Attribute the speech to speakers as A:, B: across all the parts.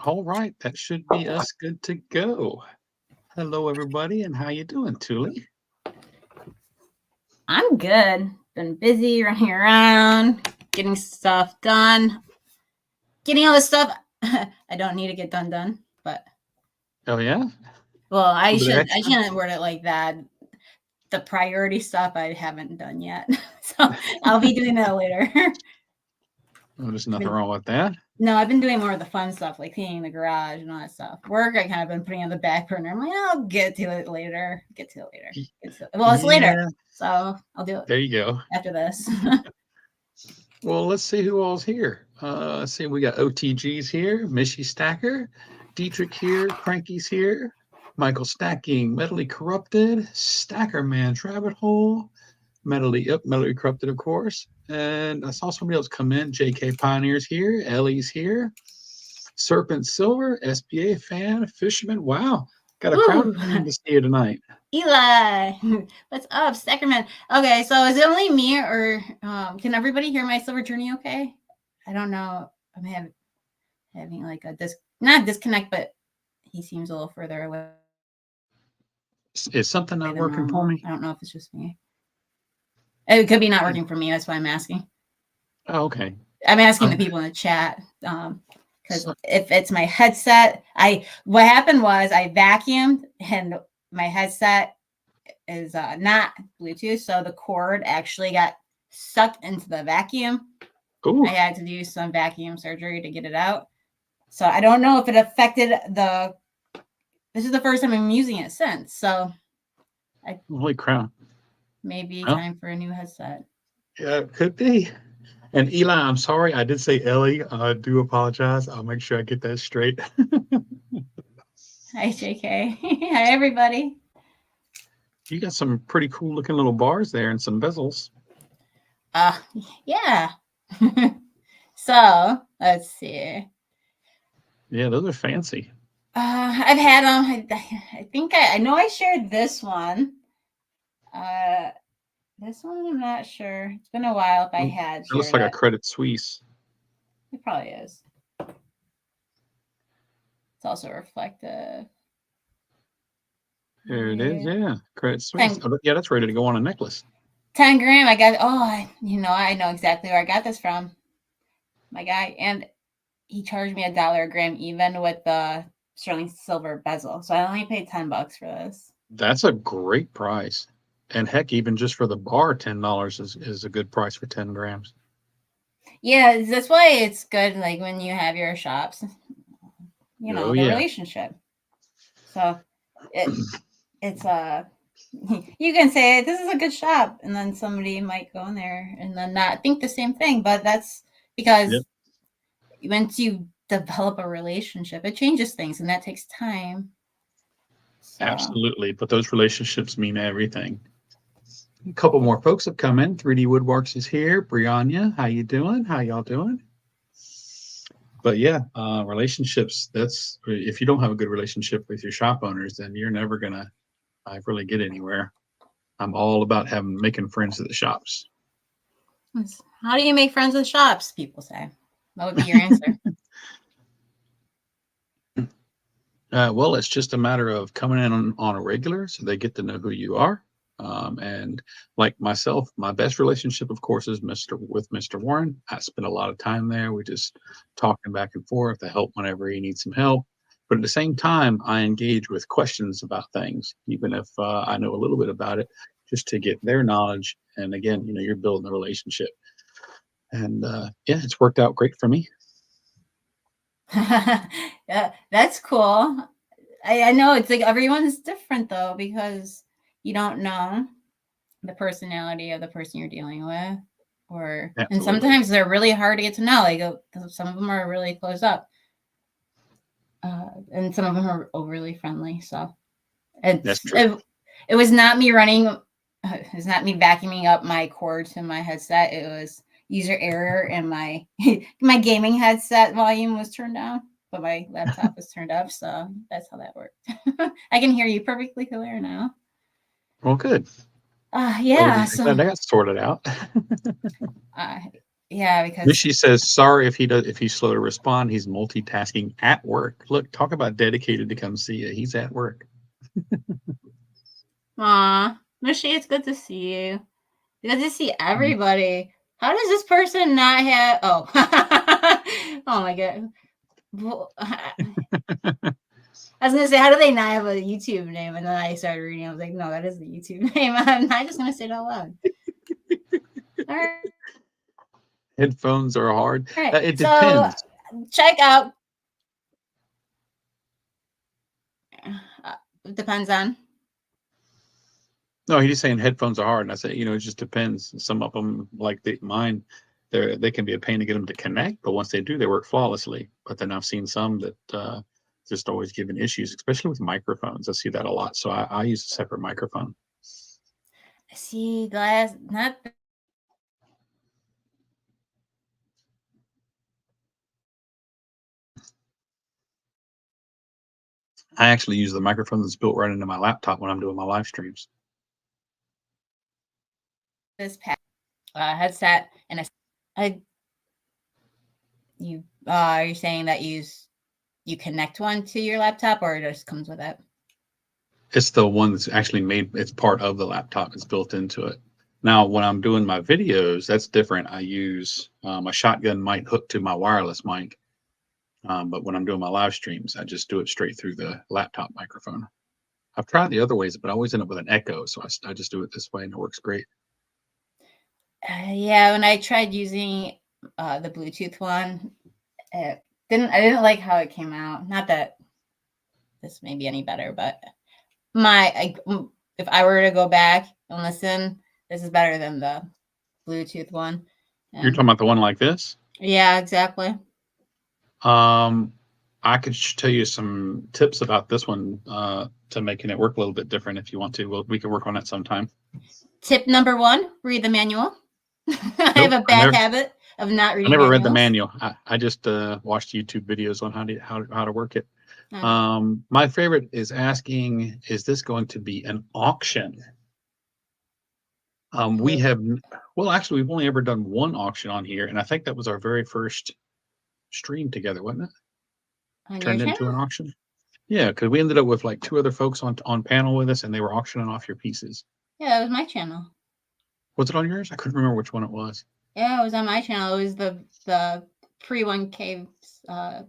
A: All right, that should be us good to go. Hello, everybody, and how you doing, Tuli?
B: I'm good. Been busy running around, getting stuff done, getting all the stuff I don't need to get done. But
A: Oh yeah,
B: well,
A: a
B: I
A: little bit
B: should I
A: extra.
B: shouldn't word it like that. The priority stuff I haven't done yet, so I'll be doing that later.
A: Oh, there's nothing
B: been,
A: wrong with that.
B: no, I've been doing more of the fun stuff, like cleaning the garage and all that stuff. Work, I kind of been putting on the back burner. I'm like, I'll get to it later.
A: Y-
B: Well, it's later,
A: Yeah,
B: so I'll do it
A: there you go.
B: after this.
A: Well, let's see who all's here. Let's see, we got OTG's here, Mishy Stacker, Dietrich here, Cranky's here, Michael Stacking, Metally Corrupted, Stacker Man's Rabbit Hole, Metally Corrupted, of course. And I saw somebody else come in. JK Pioneer's here, Ellie's here, Serpent Silver, SBA fan, Fisherman. Wow, got a crowd
B: Ooh.
A: coming in to see you tonight.
B: Eli, what's up, Sacrament? Okay, so is it only me, or can everybody hear my silver journey? Okay, I don't know. I'm having like a not disconnect, but he seems a little further away than normal.
A: Is
B: I don't
A: something
B: know
A: not
B: if it's
A: working
B: just
A: for
B: me.
A: me?
B: It could be not working for me. That's why I'm asking.
A: Oh, okay.
B: I'm asking the people
A: Um,
B: in the chat. Because
A: so,
B: if it's my headset, what happened was I vacuumed and my headset is not Bluetooth, so the cord actually got sucked into the vacuum.
A: ooh,
B: I had to do some vacuum surgery to get it out. So I don't know if it affected the. This is the first time I'm using it since, so I
A: holy crap.
B: maybe
A: Well,
B: time for a new headset.
A: yeah, it could be. And Eli, I'm sorry, I did say Ellie. I do apologize. I'll make sure I get that straight.
B: Hi, JK. Hi, everybody.
A: You got some pretty cool looking little bars there and some bezels.
B: Uh, yeah. So let's see.
A: Yeah, those are fancy.
B: I've had I think I know I shared this one. Uh, this one I'm not sure. It's been a while if I
A: It
B: had
A: looks
B: shared
A: like a
B: it.
A: Credit Suisse.
B: It probably is. It's also reflective.
A: There it is.
B: Yeah.
A: Yeah, Credit Suisse.
B: 10,
A: Oh, yeah, that's ready to go on a necklace.
B: 10 gram. I got, I know exactly where I got this from. My guy. And he charged me $1 a gram even with the sterling silver bezel. So I only paid $10 for this.
A: That's a great price. And heck, even just for the bar, $10 is a good price for 10 grams.
B: Yeah, that's why it's good, like when you have your shops,
A: Oh,
B: the
A: yeah.
B: relationship. So it it's you can say this is a good shop, and then somebody might go in there and then not think the same thing. But that's because
A: Yep,
B: once you develop a relationship, it changes things, and that takes time. So
A: absolutely. But those relationships mean everything. A couple more folks have come in. 3D Woodworks is here. Brianna, how you doing? How y'all doing? But yeah, relationships, that's if you don't have a good relationship with your shop owners, then you're never gonna really get anywhere. I'm all about making friends at the shops.
B: how do you make friends with shops? People say. What would be your answer?
A: Well, it's just a matter of coming in on a regular so they get to know who you are. And like myself, my best relationship, of course, is Mr. Warren. I spend a lot of time there. We just talking back and forth. I help whenever he needs some help. But at the same time, I engage with questions about things, even if I know a little bit about it, just to get their knowledge. And again, you're building a relationship. And yeah, it's worked out great for me.
B: Yeah, that's cool. I know it's like everyone's different though because you don't know the personality of the person you're dealing with, and
A: Absolutely.
B: sometimes they're really hard to get to know. Like some of them are really close up, and some of them are overly friendly. So
A: That's
B: it's
A: true.
B: it was not me running. It's not me vacuuming up my cord to my headset. It was user error, and my my gaming headset volume was turned down, but my laptop was turned up. So that's how that worked. I can hear you perfectly clear now.
A: Well, good. Glad
B: Yeah.
A: we
B: So
A: glad that got sorted out.
B: uh, Yeah, because
A: Mishi says sorry if he's slow to respond. He's multitasking at work. Look, talk about dedicated to come see you. He's at work.
B: aw, Mishi, it's good to see you. Good to see everybody. How does this person not have? Oh, oh my god. I was gonna say, how do they not have a YouTube name? And then I started reading. I was like, no, that is the YouTube name. I'm not just gonna say it out loud. All right.
A: Headphones are hard.
B: All right.
A: It
B: So
A: depends.
B: check out. It depends on.
A: No, he's just saying headphones are hard, and I say, it just depends. Some of them, like mine, they can be a pain to get them to connect, but once they do, they work flawlessly. But then I've seen some that just always giving issues, especially with microphones. I see that a lot, so I use a separate microphone.
B: See, glass, not.
A: I actually use the microphone that's built right into my laptop when I'm doing my live streams.
B: This headset and you're saying that you connect one to your laptop, or it just comes with it?
A: It's the one that's actually made. It's part of the laptop. It's built into it. Now, when I'm doing my videos, that's different. I use a shotgun mic hooked to my wireless mic. But when I'm doing my live streams, I just do it straight through the laptop microphone. I've tried the other ways, but I always end up with an echo. So I just do it this way and it works great.
B: Yeah, when I tried using the Bluetooth one, I didn't like how it came out. Not that this may be any better, but if I were to go back and listen, this is better than the Bluetooth one.
A: You're talking about the one like this?
B: Yeah, exactly.
A: I could tell you some tips about this one to making it work a little bit different if you want to. We can work on it sometime.
B: Tip number 1, read the manual. I have a bad habit of not reading.
A: I never
B: manuals.
A: read the manual. I just watched YouTube videos on how to work it. Okay. My favorite is asking, is this going to be an auction? We have, well, actually, we've only ever done one auction on here, and I think that was our very first stream together, wasn't it? Turned into an auction. Yeah, because we ended up with like 2 other folks on panel with us, and they were auctioning off your pieces.
B: Yeah, that was my channel.
A: Was it on yours? I couldn't remember which one it was.
B: Yeah, it was on my channel. It was the pre-1K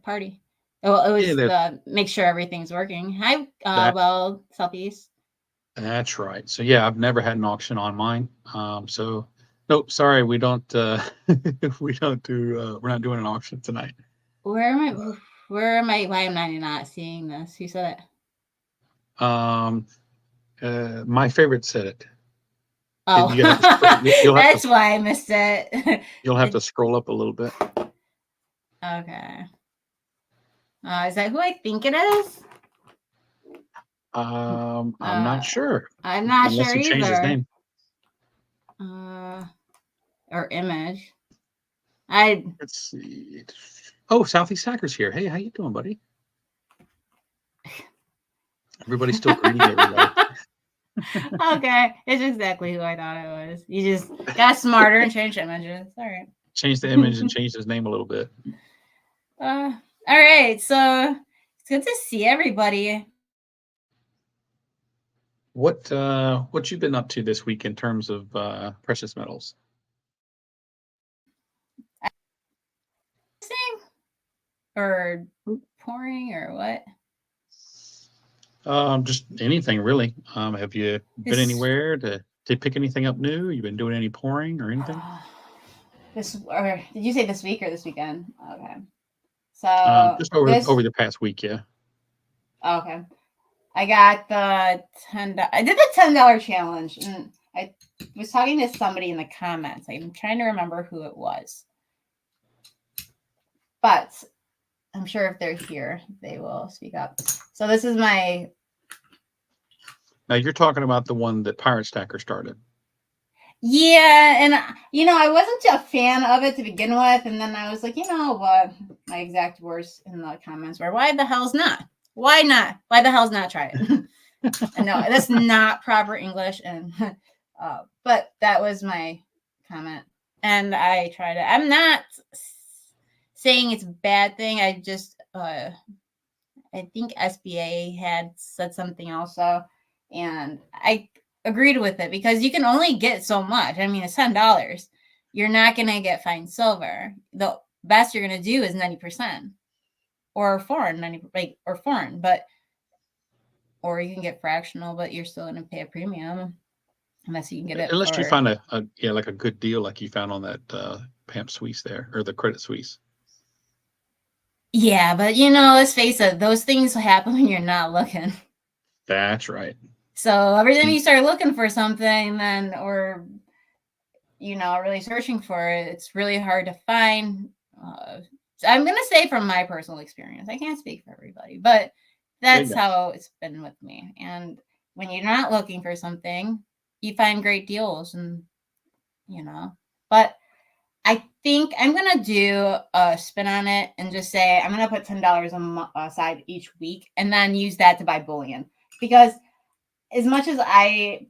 B: party. Well, it was the make sure everything's working. Hi, well, Southeast.
A: That's right. So yeah, I've never had an auction on mine. So nope, sorry, we don't we don't do we're not doing an auction tonight.
B: Why am I not seeing this? Who said
A: it? My favorite said it.
B: Oh, that's why I missed it.
A: You'll have to scroll up a little bit.
B: Okay. Is that who I think it is?
A: I'm not sure.
B: I'm not
A: Unless
B: sure
A: he changed his name.
B: Or image.
A: Let's see. Oh, Southeast Hacker's here. Hey, how you doing, buddy? Everybody's still greeting everybody.
B: Okay, it's exactly who I thought it was. You just got smarter and changed images. All right.
A: Changed the image and changed his name a little bit.
B: All right, so it's good to see everybody.
A: What you been up to this week in terms of precious metals?
B: Or pouring or what?
A: Just anything really. Have you been anywhere to pick anything up new? You been doing any pouring or anything?
B: Did you say this week or this weekend? Okay. So
A: just over the past week, yeah.
B: Okay. I got the I did the $10 challenge, and I was talking to somebody in the comments. I'm trying to remember who it was, but I'm sure if they're here, they will speak up. So this is my.
A: Now you're talking about the one that Pirate Stacker started.
B: Yeah, and I wasn't a fan of it to begin with, and then I was like, you know what? My exact words in the comments were, "Why the hell's not? Why not? Why the hell's not try it?" And no, that's not proper English, and but that was my comment. and I tried it. I'm not saying it's a bad thing. I just I think SBA had said something also, and I agreed with it because you can only get so much. I mean, it's $10. You're not gonna get fine silver. The best you're gonna do is 90% or foreign 90 or foreign, but or you can get fractional, but you're still gonna pay a premium unless you can get it
A: Unless you
B: for.
A: find a yeah, like a good deal like you found on that Pamp Suisse there or the Credit Suisse.
B: Yeah, but let's face it, those things happen when you're not looking.
A: That's right.
B: So every time you start looking for something, then or really searching for it, it's really hard to find. So I'm gonna say from my personal experience, I can't speak for everybody, but
A: There you
B: that's
A: go.
B: how it's been with me. And when you're not looking for something, you find great deals, and But I think I'm gonna do a spin on it and just say I'm gonna put $10 aside each week, and then use that to buy bullion because as much as I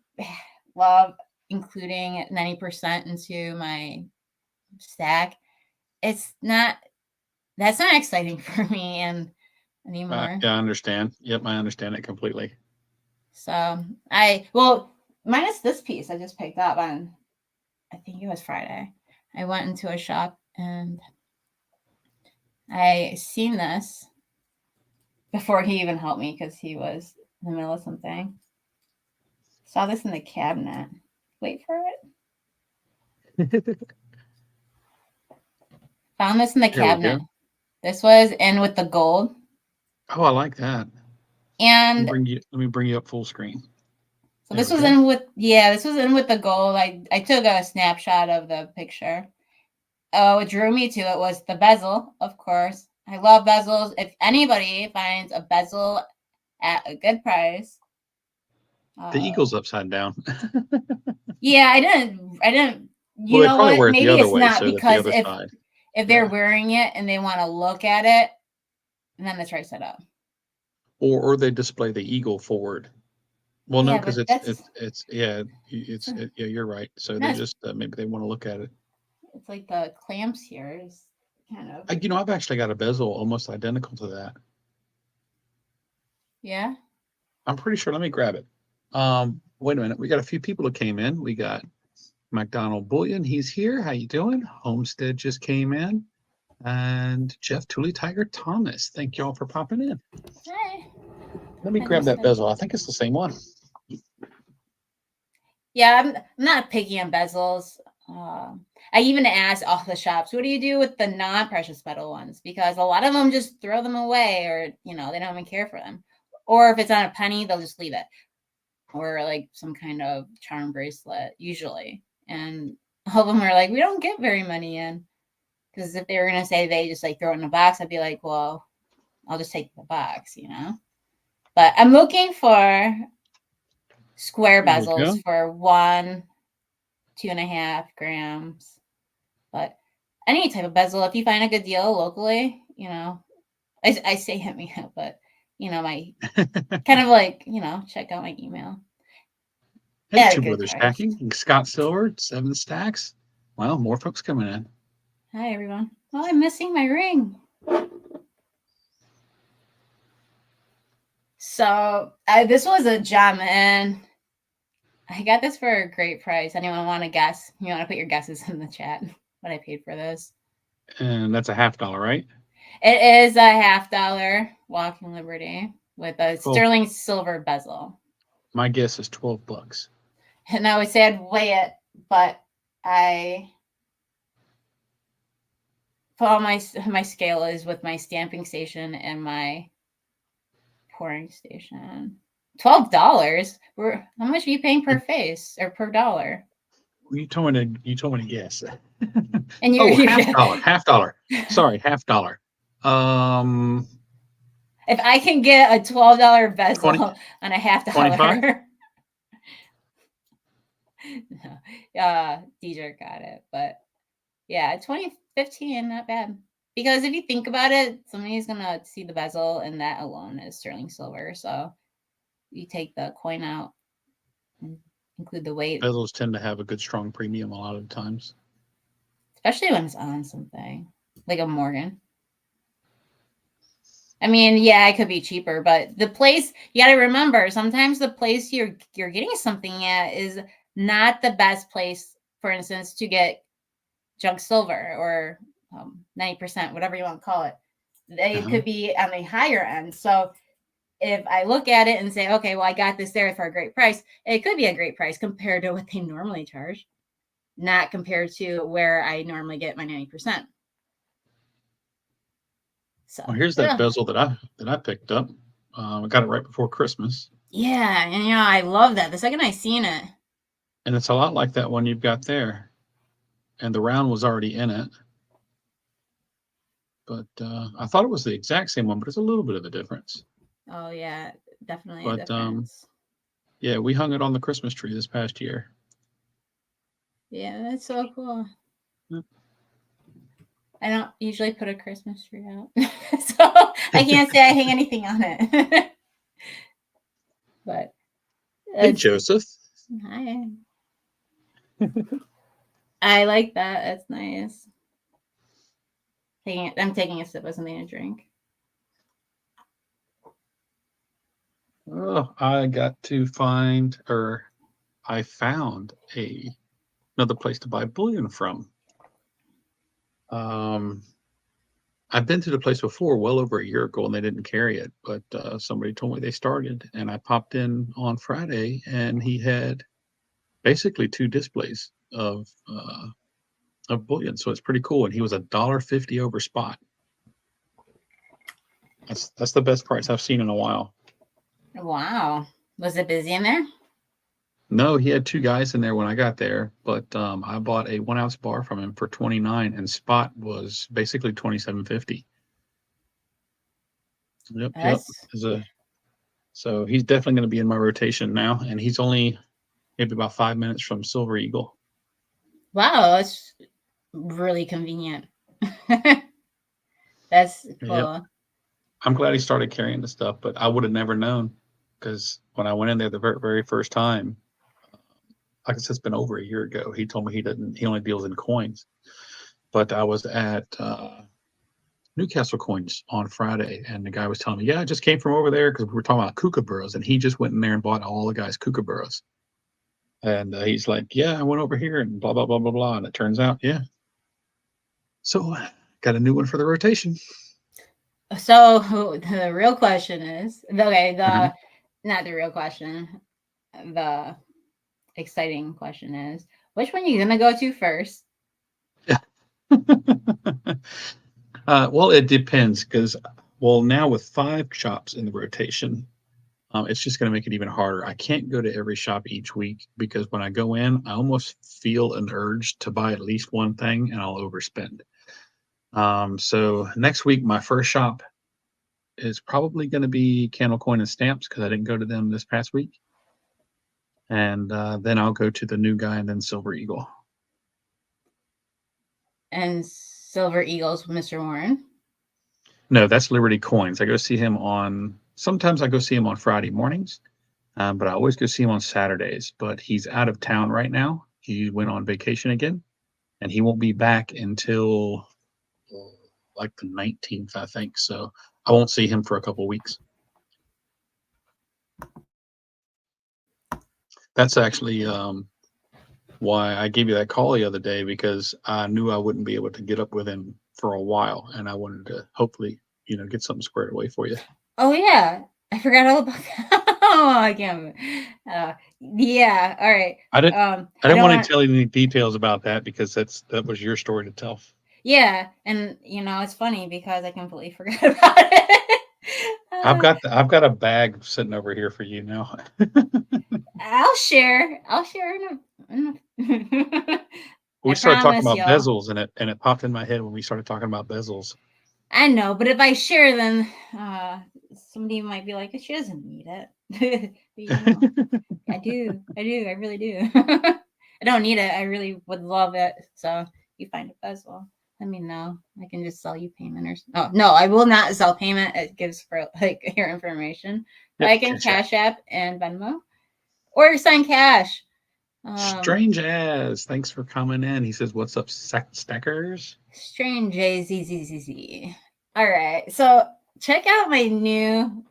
B: love including 90% into my stack, it's not that's not exciting for me and anymore.
A: Yeah, I understand. Yep, I understand it completely.
B: So minus this piece I just picked up on, I think it was Friday. I went into a shop and I seen this before he even helped me because he was in the middle of something. Saw this in the cabinet. Wait for it. Found this in the
A: There we
B: cabinet.
A: go.
B: This was in with the gold.
A: Oh, I like that.
B: And
A: Let me bring you up full screen.
B: so
A: There
B: this
A: we
B: was
A: go.
B: in with this was in with the gold. I took a snapshot of the picture. Oh, what drew me to it was the bezel, of course. I love bezels. If anybody finds a bezel at a good price,
A: The eagle's upside down.
B: yeah, I didn't.
A: Well,
B: You
A: they
B: know
A: probably
B: what?
A: wear it the
B: Maybe
A: other
B: it's
A: way
B: not
A: so that the
B: because
A: other
B: if
A: side.
B: if they're
A: Yeah.
B: wearing it and they want to look at it, then it's right side up.
A: Or they display the eagle forward. Well, no,
B: Yeah,
A: because
B: but that's
A: it's yeah, yeah. You're right. So they
B: that's
A: just maybe they want to look at it.
B: it's like the clamps here is kind of
A: I've actually got a bezel almost identical to that.
B: yeah.
A: I'm pretty sure. Let me grab it. Wait a minute. We got a few people that came in. We got McDonald Bullion. He's here. How you doing? Homestead just came in, and Jeff Tuli Tiger Thomas. Thank y'all for popping in.
B: Hey,
A: Let me
B: I
A: grab
B: missed
A: that
B: it.
A: bezel. I think it's the same one.
B: Yeah, I'm not picky on bezels. I even asked all the shops, what do you do with the non-precious metal ones? Because a lot of them just throw them away, or they don't even care for them. Or if it's on a penny, they'll just leave it, or like some kind of charm bracelet, usually. And all of them are like, we don't get very many in. Because if they were gonna say they just like throw it in a box, I'd be like, well, I'll just take the box, But I'm looking for square
A: There we go.
B: bezels for 1, 2.5 grams. But any type of bezel, if you find a good deal locally, I say hit me up, but my kind of like, check out my email
A: Hey,
B: at a
A: two
B: good
A: brothers
B: price.
A: stacking. Scott Silver, 7 stacks. Well, more folks coming in.
B: Hi, everyone. Oh, I'm missing my ring. So this was a gem, and I got this for a great price. Anyone want to guess? You want to put your guesses in the chat? What I paid for this?
A: And that's a $50, right?
B: It is a $50 Walking Liberty with a
A: 12.
B: sterling silver bezel.
A: My guess is $12.
B: And I would say I'd weigh it, but I put all my scale is with my stamping station and my pouring station. $12. How much are you paying per face or per dollar?
A: You told me to guess.
B: And
A: Oh,
B: you're
A: half dollar. Sorry, $50.
B: if I can get a $12 bezel
A: 20,
B: on a half
A: 25.
B: dollar, DJ got it. But yeah, 2015, not bad. Because if you think about it, somebody's gonna see the bezel, and that alone is sterling silver. So you take the coin out and include the weight.
A: Bezels tend to have a good strong premium a lot of times.
B: especially when it's on something like a Morgan. I mean, yeah, it could be cheaper, but the place you got to remember, sometimes the place you're getting something at is not the best place. For instance, to get junk silver or 90%, whatever you want to call it. They
A: Uh-huh.
B: could be on the higher end. So if I look at it and say, okay, well, I got this there for a great price, it could be a great price compared to what they normally charge, not compared to where I normally get my 90%. So
A: Well, here's that
B: yeah.
A: bezel that I picked up. I got it right before Christmas,
B: Yeah, and I love that. The second I seen it.
A: and it's a lot like that one you've got there. And the round was already in it, but I thought it was the exact same one, but it's a little bit of a difference.
B: Oh yeah, definitely a
A: But
B: difference.
A: yeah, we hung it on the Christmas tree this past year.
B: Yeah, that's so cool.
A: Yep.
B: I don't usually put a Christmas tree out, so I can't say I hang anything on it. But
A: Hey,
B: it's
A: Joseph.
B: hi. I like that. That's nice. I'm taking a sip of something to drink.
A: Oh, I got to find, or I found another place to buy bullion from. I've been to the place before, well over a year ago, and they didn't carry it. But somebody told me they started, and I popped in on Friday, and he had basically two displays of bullion. So it's pretty cool. And he was $1.50 over spot. That's the best price I've seen in a while.
B: Wow, was it busy in there?
A: No, he had two guys in there when I got there, but I bought a 1 ounce bar from him for 29, and spot was basically 27.50. Yep.
B: That's
A: So he's definitely going to be in my rotation now, and he's only maybe about 5 minutes from Silver Eagle.
B: wow. That's really convenient. That's
A: Yep.
B: cool.
A: I'm glad he started carrying the stuff, but I would have never known because when I went in there the very first time, like I said, it's been over a year ago. He told me he only deals in coins. But I was at Newcastle Coins on Friday, and the guy was telling me, "Yeah, I just came from over there because we were talking about kookaburras, and he just went in there and bought all the guys' kookaburras." And he's like, "Yeah, I went over here and blah blah blah blah blah," and it turns out, yeah. So got a new one for the rotation.
B: So the real question is, okay,
A: Mhm.
B: not the real question, the exciting question is, which one are you gonna go to first?
A: Yeah. Well, it depends because, well, now with 5 shops in the rotation, it's just going to make it even harder. I can't go to every shop each week because when I go in, I almost feel an urge to buy at least one thing and I'll overspend. So next week, my first shop is probably going to be Candle Coin and Stamps because I didn't go to them this past week. And then I'll go to the new guy and then Silver Eagle.
B: And Silver Eagles with Mr. Warren.
A: No, that's Liberty Coins. Sometimes I go see him on Friday mornings, but I always go see him on Saturdays. But he's out of town right now. He went on vacation again, and he won't be back until like the 19th, I think. So I won't see him for a couple weeks. That's actually why I gave you that call the other day because I knew I wouldn't be able to get up with him for a while, and I wanted to hopefully, get something squared away for you.
B: Oh yeah, I forgot all about that. Oh, I can't. Yeah. All right.
A: I didn't. I
B: I
A: didn't
B: don't
A: want to
B: want.
A: tell you any details about that because that was your story to tell.
B: Yeah, and it's funny because I completely forgot about it.
A: I've got a bag sitting over here for you now.
B: I'll share. I'll share. I
A: We started talking
B: promise,
A: about
B: y'all.
A: bezels, and it popped in my head when we started talking about bezels.
B: I know, but if I share, then somebody might be like, "She doesn't need it." But, I do. I do. I really do. I don't need it. I really would love it. So you find it as well. Let me know. I can just sell you payment or oh no, I will not sell payment. It gives for like your information. But
A: Yep,
B: I can
A: Cash App.
B: Cash App and Venmo or sign cash.
A: Strange as. Thanks for coming in. He says, "What's up, stackers?"
B: Strange JZZZ. All right, so check out my new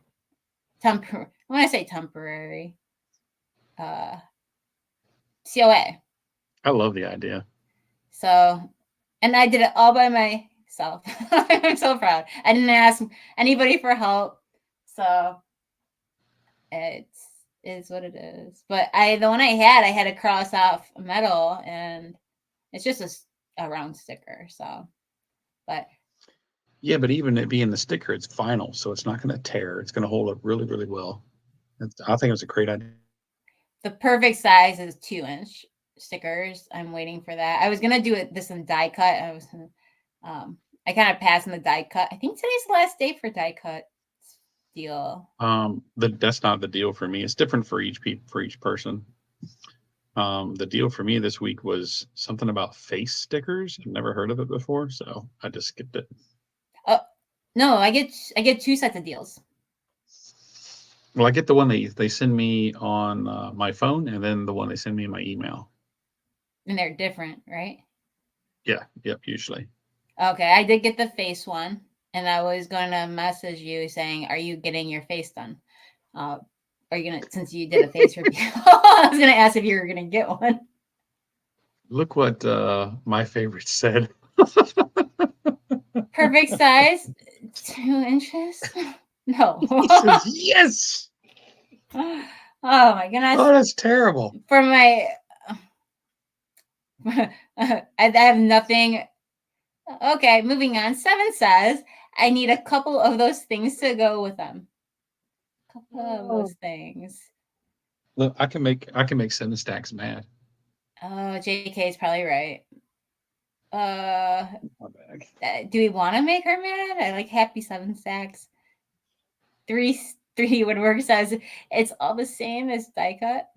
B: when I say temporary, COA.
A: I love the idea.
B: So, and I did it all by myself. I'm so proud. I didn't ask anybody for help. So it is what it is. But the one I had to cross off metal, and it's just a round sticker. So, but
A: Yeah, but even it being the sticker, it's vinyl, so it's not going to tear. It's going to hold up really, really well. I think it's a great idea.
B: the perfect size is 2-inch stickers. I'm waiting for that. I was gonna do this in die cut. I kind of passed in the die cut. I think today's the last day for die cut deal.
A: That's not the deal for me. It's different for each person. The deal for me this week was something about face stickers. I've never heard of it before, so I just skipped it.
B: No, I get 2 sets of deals.
A: Well, I get the one they send me on my phone, and then the one they send me in my email.
B: And they're different, right?
A: Yeah, yep, usually.
B: Okay, I did get the face one, and I was going to message you saying, "Are you getting your face done? Are you gonna, since you did a face review?" I was gonna ask if you were gonna get one.
A: Look what my favorite said.
B: Perfect size, 2 inches. No.
A: He says, yes.
B: Oh my goodness.
A: Oh, that's terrible.
B: For my, I have nothing. Okay, moving on. 7 says I need a couple of those things to go with them. A couple of those things.
A: Look, I can make 7 stacks mad.
B: Oh, JK is probably right.
A: My bag.
B: Do we want to make her mad? I like happy 7 stacks. 3 Woodwork says it's all the same as die cut.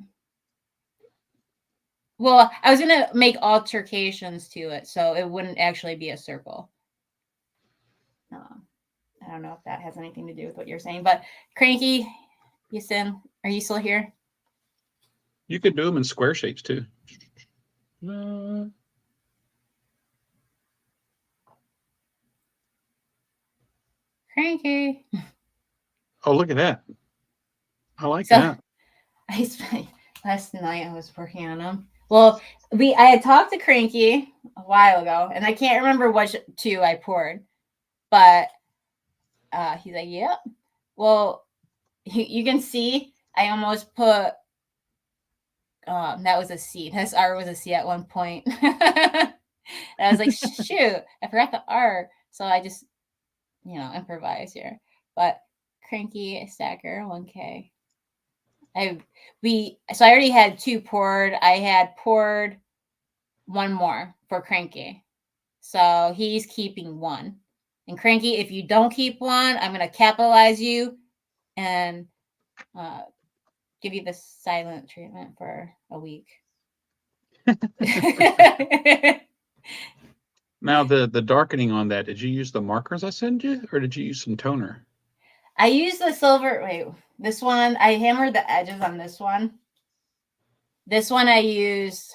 B: Well, I was gonna make altercations to it, so it wouldn't actually be a circle. I don't know if that has anything to do with what you're saying, but Cranky, are you still here?
A: You could do them in square shapes too.
B: Cranky.
A: Oh, look at that. I like that.
B: I spent last night. I was working on them. Well, I had talked to Cranky a while ago, and I can't remember which 2 I poured, but he's like, "Yep." Well, you can see I almost put. That was a C. This R was a C at one point. And I was like, shoot, I forgot the R. So I just, improvise here. But Cranky Stacker, 1K. So I already had 2 poured. I had poured 1 more for Cranky. So he's keeping 1. And Cranky, if you don't keep 1, I'm going to capitalize you and give you the silent treatment for a week.
A: Now the darkening on that, did you use the markers I sent you, or did you use some toner?
B: I used the silver. Wait, this one I hammered the edges on this one. This one I used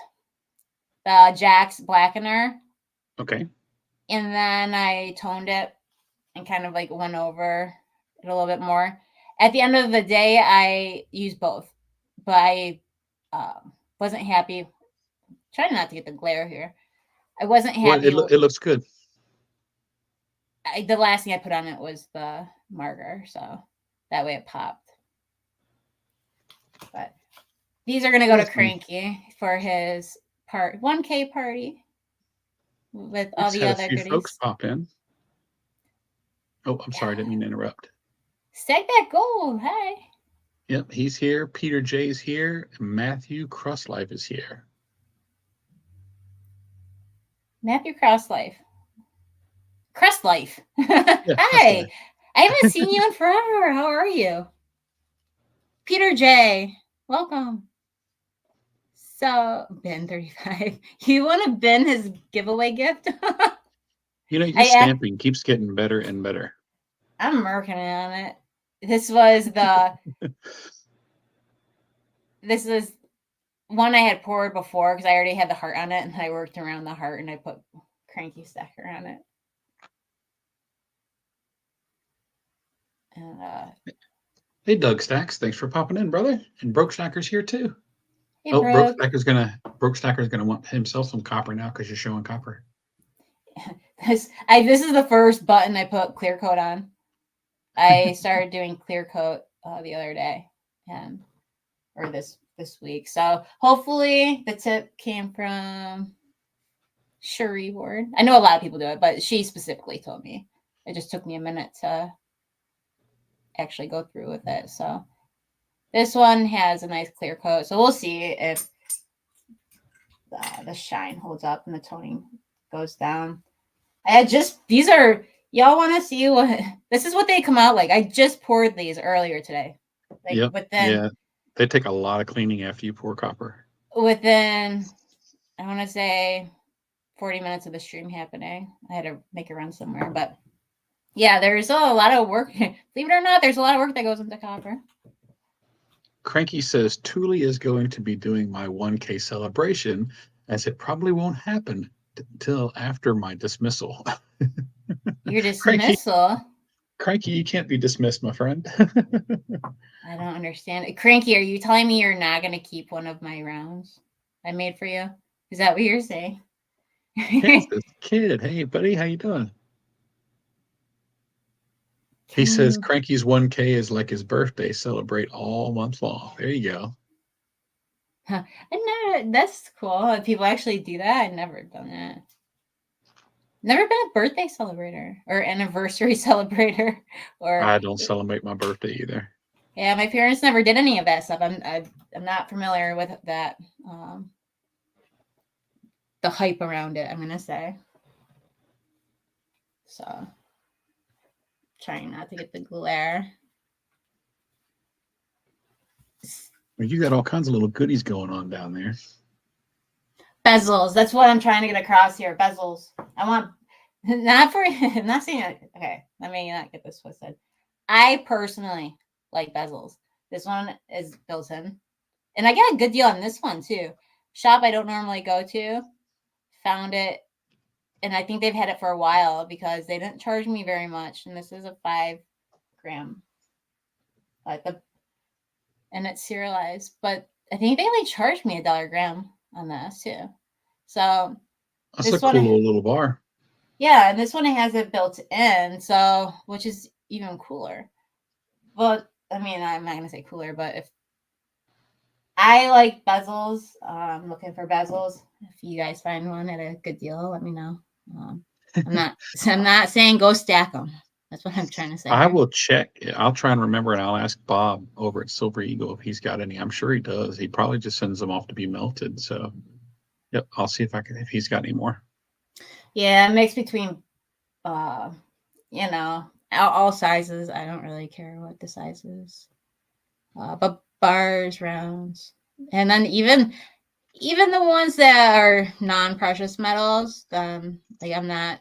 B: the Jack's blackener.
A: Okay.
B: And then I toned it and kind of like went over it a little bit more. At the end of the day, I used both, but I wasn't happy. Trying not to get the glare here. I wasn't happy.
A: Well, it looks good.
B: The last thing I put on it was the marker, so that way it popped. But these are going to go to Cranky for his 1K party with all the other goodies.
A: Folks pop in. Oh, I'm sorry, I didn't mean to interrupt.
B: Stack that gold. Hi.
A: Yep, he's here. Peter J's here. And Matthew Crosslife is here.
B: Matthew Crosslife. Crestlife.
A: Yeah,
B: Hi. I haven't seen you in forever. How are you? Peter J. Welcome. So, Ben 35. You want to Ben his giveaway gift?
A: Your stamping keeps getting better and better.
B: I'm working on it. This was one I had poured before because I already had the heart on it, and I worked around the heart and I put Cranky Stacker on it. And
A: Hey, Doug Stacks, thanks for popping in, brother. And Broke Stacker's here too.
B: hey,
A: Oh, Broke
B: Brooke.
A: Stacker's gonna want himself some copper now because you're showing copper.
B: This is the first button I put clear coat on. I started doing clear coat the other day, or this week. So hopefully the tip came from Cherie Ward. I know a lot of people do it, but she specifically told me. It just took me a minute to actually go through with it. So this one has a nice clear coat. So we'll see if the shine holds up and the toning goes down. These are, y'all want to see what, this is what they come out like. I just poured these earlier today. Like
A: Yep. Yeah. They take a lot of cleaning after you pour copper.
B: Within, I want to say 40 minutes of the stream happening. I had to make a run somewhere, but yeah, there's a lot of work. Believe it or not, there's a lot of work that goes into copper.
A: Cranky says Tuli is going to be doing my 1K celebration, as it probably won't happen until after my dismissal.
B: Your dismissal?
A: Cranky, you can't be dismissed, my friend.
B: I don't understand. Cranky, are you telling me you're not going to keep one of my rounds I made for you? Is that what you're saying?
A: Kansas Kid, hey buddy, how you doing? He says Cranky's 1K is like his birthday. Celebrate all month long. There you go.
B: I never, that's cool. People actually do that. I've never done that. Never been a birthday celebrator or anniversary celebrator. Or
A: I don't celebrate my birthday either.
B: Yeah, my parents never did any of that stuff. I'm not familiar with that. The hype around it, I'm gonna say. So, trying not to get the glare.
A: Well, you got all kinds of little goodies going on down there.
B: Bezels. That's what I'm trying to get across here. Bezels. I want not for. I'm not saying it. Okay, let me not get this twisted. I personally like bezels. This one is built in, and I got a good deal on this one too. Shop I don't normally go to, found it, and I think they've had it for a while because they didn't charge me very much. And this is a 5 gram, and it's serialized, but I think they only charged me $1 a gram on this too. So
A: that's a cool little bar.
B: Yeah, and this one has it built in, so which is even cooler. But I mean, I'm not gonna say cooler, but if I like bezels, I'm looking for bezels. If you guys find one at a good deal, let me know. I'm not saying go stack them. That's what I'm trying to say.
A: I will check. I'll try and remember, and I'll ask Bob over at Silver Eagle if he's got any. I'm sure he does. He probably just sends them off to be melted. So, yep, I'll see if he's got any more.
B: Yeah, a mix between, all sizes. I don't really care what the size is, but bars, rounds, and then even the ones that are non-precious metals. Like I'm not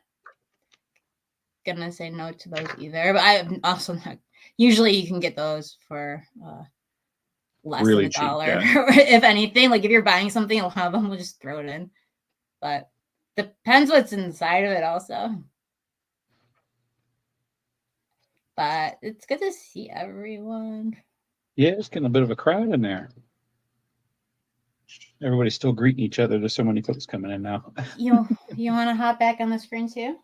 B: gonna say no to those either, but I'm also not. Usually, you can get those for less
A: Really
B: than $1.
A: cheap,
B: If anything, like if you're buying something, a lot of them will just throw it in. But depends what's inside of it, also. But it's good to see everyone.
A: Yeah, it's getting a bit of a crowd in there. Everybody's still greeting each other. There's so many folks coming in now.
B: You want to hop back on the screen too?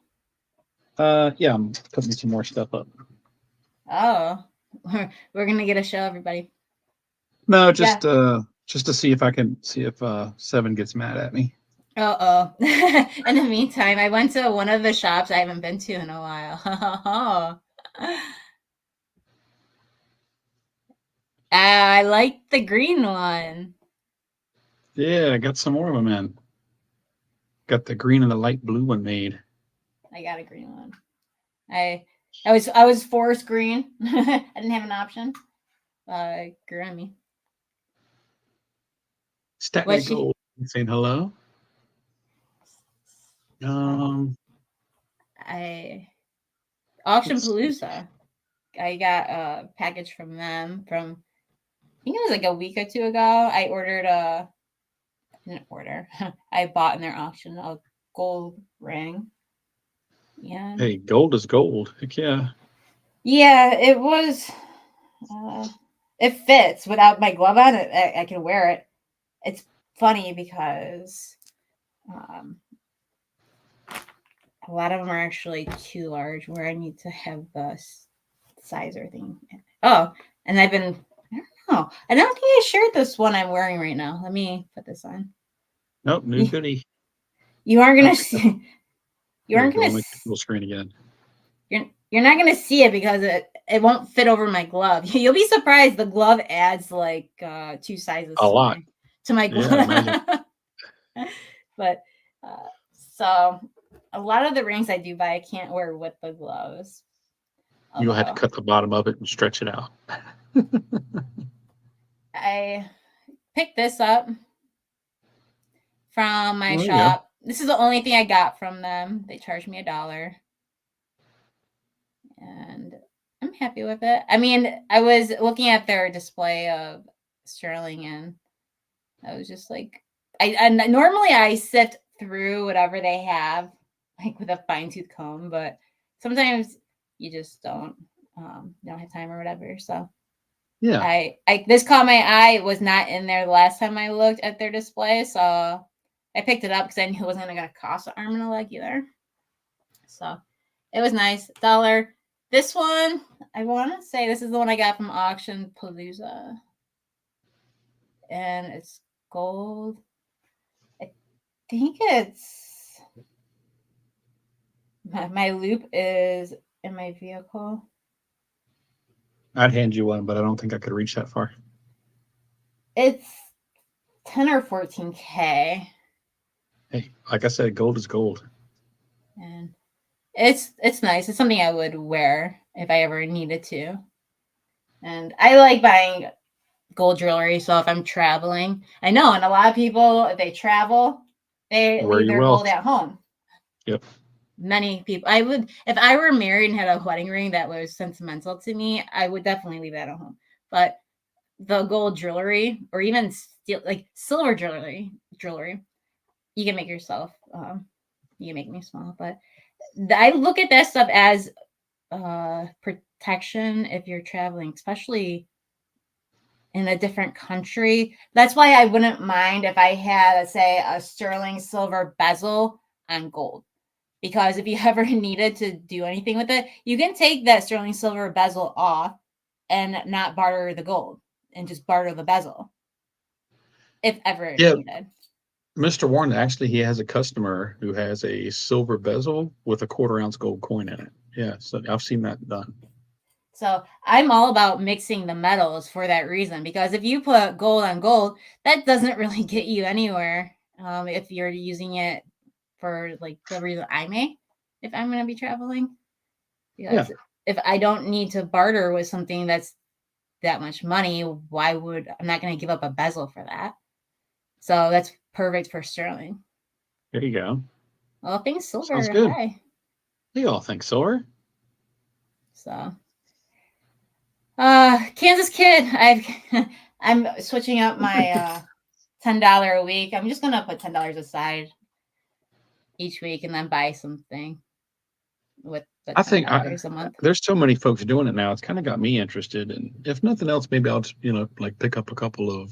A: Yeah, I'm putting some more stuff up.
B: Oh, we're gonna get a show, everybody.
A: No, just to see if 7 gets mad at me.
B: In the meantime, I went to one of the shops I haven't been to in a while. I like the green one.
A: Yeah, I got some more of them in. Got the green and the light blue one made.
B: I got a green one. I was forced green. I didn't have an option. Grew on me.
A: Static Gold saying hello.
B: Auction Palooza. I got a package from them from, I think it was like a week or two ago. I ordered a didn't order. I bought in their auction a gold ring. Yeah.
A: Hey, gold is gold. Heck yeah.
B: Yeah, it was. It fits without my glove on it. I can wear it. It's funny because um, a lot of them are actually too large where I need to have the sizer thing. Oh, and I don't know. I don't think I shared this one I'm wearing right now. Let me put this on.
A: Nope, new
B: You,
A: goodie.
B: you aren't
A: Oh,
B: gonna see. You
A: here,
B: aren't
A: go
B: gonna.
A: on the full screen again.
B: You're not gonna see it because it won't fit over my glove. You'll be surprised. The glove adds like 2 sizes
A: A lot.
B: to my
A: Yeah, I imagine.
B: glove. But so a lot of the rings I do buy I can't wear with the gloves.
A: You'll have to
B: Although
A: cut the bottom of it and stretch it out.
B: I picked this up from my
A: Well, there you go.
B: shop. This is the only thing I got from them. They charged me $1, and I'm happy with it. I mean, I was looking at their display of sterling, and I was just like, and normally I sift through whatever they have, like with a fine tooth comb, but sometimes you just don't have time or whatever. So
A: Yeah.
B: I this caught my eye. It was not in there the last time I looked at their display, so I picked it up because I knew it wasn't going to cost an arm and a leg either. So it was nice. $1. This one, I want to say this is the one I got from Auction Palooza, and it's gold. I think it's my loop is in my vehicle.
A: I'd hand you one, but I don't think I could reach that far.
B: It's 10 or 14K,
A: Hey, like I said, gold is gold.
B: and it's nice. It's something I would wear if I ever needed to. And I like buying gold jewelry. So if I'm traveling, I know, and a lot of people, if they travel, they
A: Wear
B: leave
A: your
B: their
A: wealth.
B: gold at home.
A: Yep.
B: Many people, I would, if I were married and had a wedding ring that was sentimental to me, I would definitely leave that at home. But the gold jewelry, or even steel, like silver jewelry, you can make yourself. You can make me small, but I look at that stuff as protection if you're traveling, especially in a different country. That's why I wouldn't mind if I had, say, a sterling silver bezel on gold. Because if you ever needed to do anything with it, you can take that sterling silver bezel off and not barter the gold and just barter the bezel if ever
A: Yeah,
B: needed.
A: Mr. Warren actually he has a customer who has a silver bezel with a quarter-ounce gold coin in it. Yeah, so I've seen that done.
B: So I'm all about mixing the metals for that reason. Because if you put gold on gold, that doesn't really get you anywhere if you're using it for like the reason I may, if I'm going to be traveling.
A: Yeah.
B: Because if I don't need to barter with something that's that much money, why would I'm not going to give up a bezel for that? So that's perfect for sterling.
A: There you go.
B: Well, things
A: Sounds
B: silver
A: good.
B: high.
A: We all think so.
B: So Kansas Kid, I'm switching up my $10 a week. I'm just gonna put $10 aside each week and then buy something with the
A: I
B: ten
A: think
B: dollars a month.
A: there's so many folks doing it now. It's kind of got me interested, and if nothing else, maybe I'll just like pick up a couple of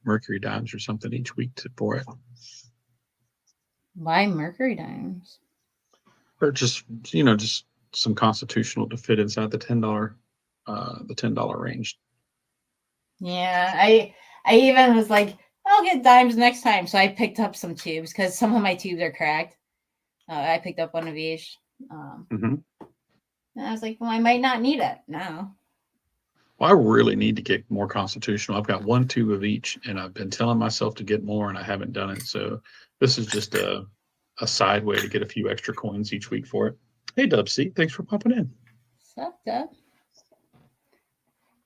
A: Mercury dimes or something each week for it,
B: Why Mercury dimes?
A: or just some constitutional to fit inside the $10 range.
B: Yeah, I even was like, I'll get dimes next time. So I picked up some tubes because some of my tubes are cracked. I picked up one of each.
A: Hmm.
B: And I was like, well, I might not need it now.
A: Well, I really need to get more constitutional. I've got one tube of each, and I've been telling myself to get more, and I haven't done it. So this is just a side way to get a few extra coins each week for it. Hey, Dubsy, thanks for popping in.
B: Sucked up.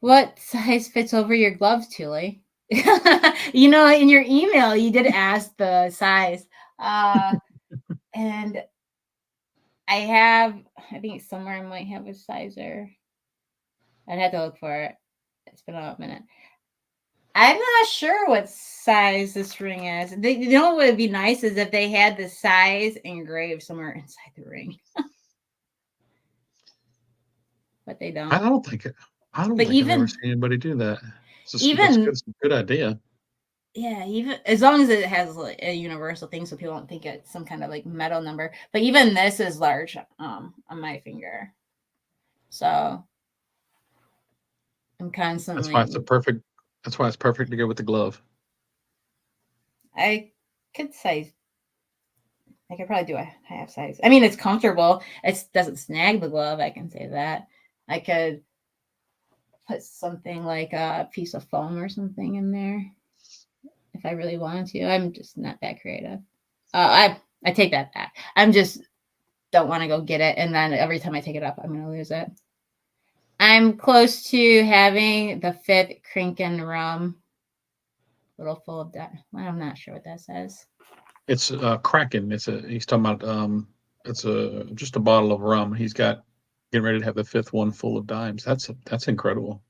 B: What size fits over your gloves, Tuli? In your email, you did ask the size. And I think somewhere I might have a sizer. I'd have to look for it. It's been a minute. I'm not sure what size this ring is. You know what would be nice is if they had the size engraved somewhere inside the ring, but they
A: I
B: don't.
A: don't think it. I don't
B: But
A: think I've ever
B: even
A: seen anybody do that. That's good.
B: even
A: It's a good idea.
B: yeah, even as long as it has like a universal thing, so people don't think it's some kind of like metal number. But even this is large on my finger, so I'm
A: That's why it's a
B: constantly.
A: perfect. That's why it's perfect to go with the glove.
B: I could say I could probably do a half size. I mean, it's comfortable. It doesn't snag the glove. I can say that. I could put something like a piece of foam or something in there if I really wanted to. I'm just not that creative. I take that back. I'm just don't want to go get it, and then every time I take it up, I'm gonna lose it. I'm close to having the fifth Krinken rum, little full of that. I'm not sure what that says.
A: It's Kraken. He's talking about it's a just a bottle of rum. He's got getting ready to have the fifth one full of dimes. That's incredible.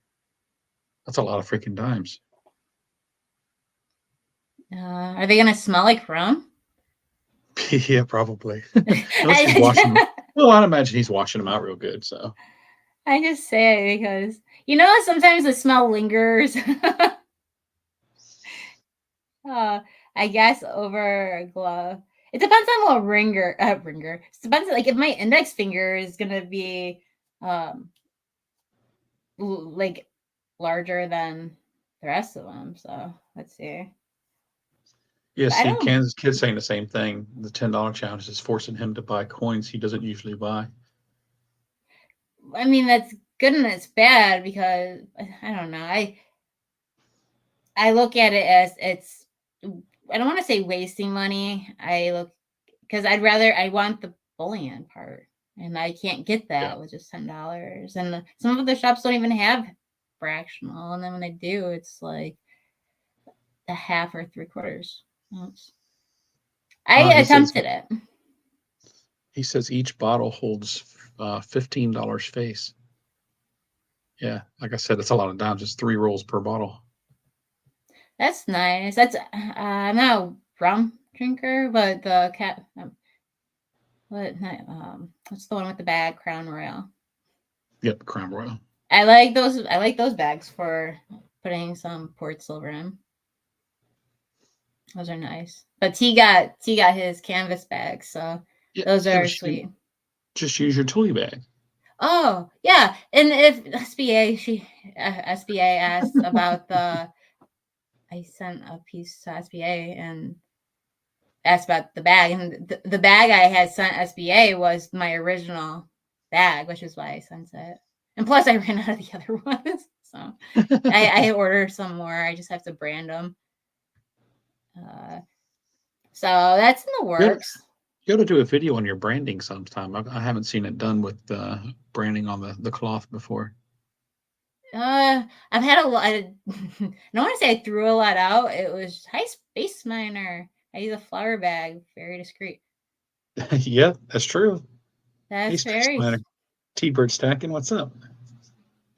A: That's a lot of freaking dimes.
B: Are they gonna smell like rum?
A: Yeah, probably. Unless he's washing them. Well, I'd imagine he's washing them out real good. So
B: I just say it because sometimes the smell lingers. uh, I guess over a glove. It depends on what ringer. It depends like if my index finger is gonna be um like larger than the rest of them. So let's see.
A: yeah,
B: But I
A: see,
B: don't.
A: Kansas kid's saying the same thing. The $10 challenge is forcing him to buy coins he doesn't usually buy.
B: I mean, that's good and it's bad because I don't know. I look at it as it's. I don't want to say wasting money. I look because I want the bullion part, and I can't get
A: Yeah.
B: that with just $10. And some of the shops don't even have fractional, and then when they do, it's like a half or three quarters. I
A: He says
B: attempted it.
A: each bottle holds $15 face. Yeah, like I said, it's a lot of dimes. It's 3 rolls per bottle.
B: That's nice. That's I'm not a rum drinker, but the cat. What's the one with the bag? Crown Royal.
A: Yep, Crown Royal.
B: I like those. I like those bags for putting some port silver in. Those are nice. But T got his canvas bags, so
A: Yeah,
B: those
A: yeah,
B: are
A: but
B: sweet.
A: just use your Tuli bag.
B: Oh yeah, and if SBA asked about the I sent a piece to SBA and asked about the bag, and the bag I had sent SBA was my original bag, which is why I sent it. And plus, I ran out of the other ones, so I ordered some more. I just have to brand them. So that's in the
A: You ought,
B: works.
A: you ought to do a video on your branding sometime. I haven't seen it done with branding on the cloth before.
B: I've had a lot. I don't want to say I threw a lot out. It was high space miner. I use a flower bag, very discreet.
A: Yeah, that's true. Hey,
B: That's
A: Space
B: very.
A: Miner. T-Bird stacking, what's up?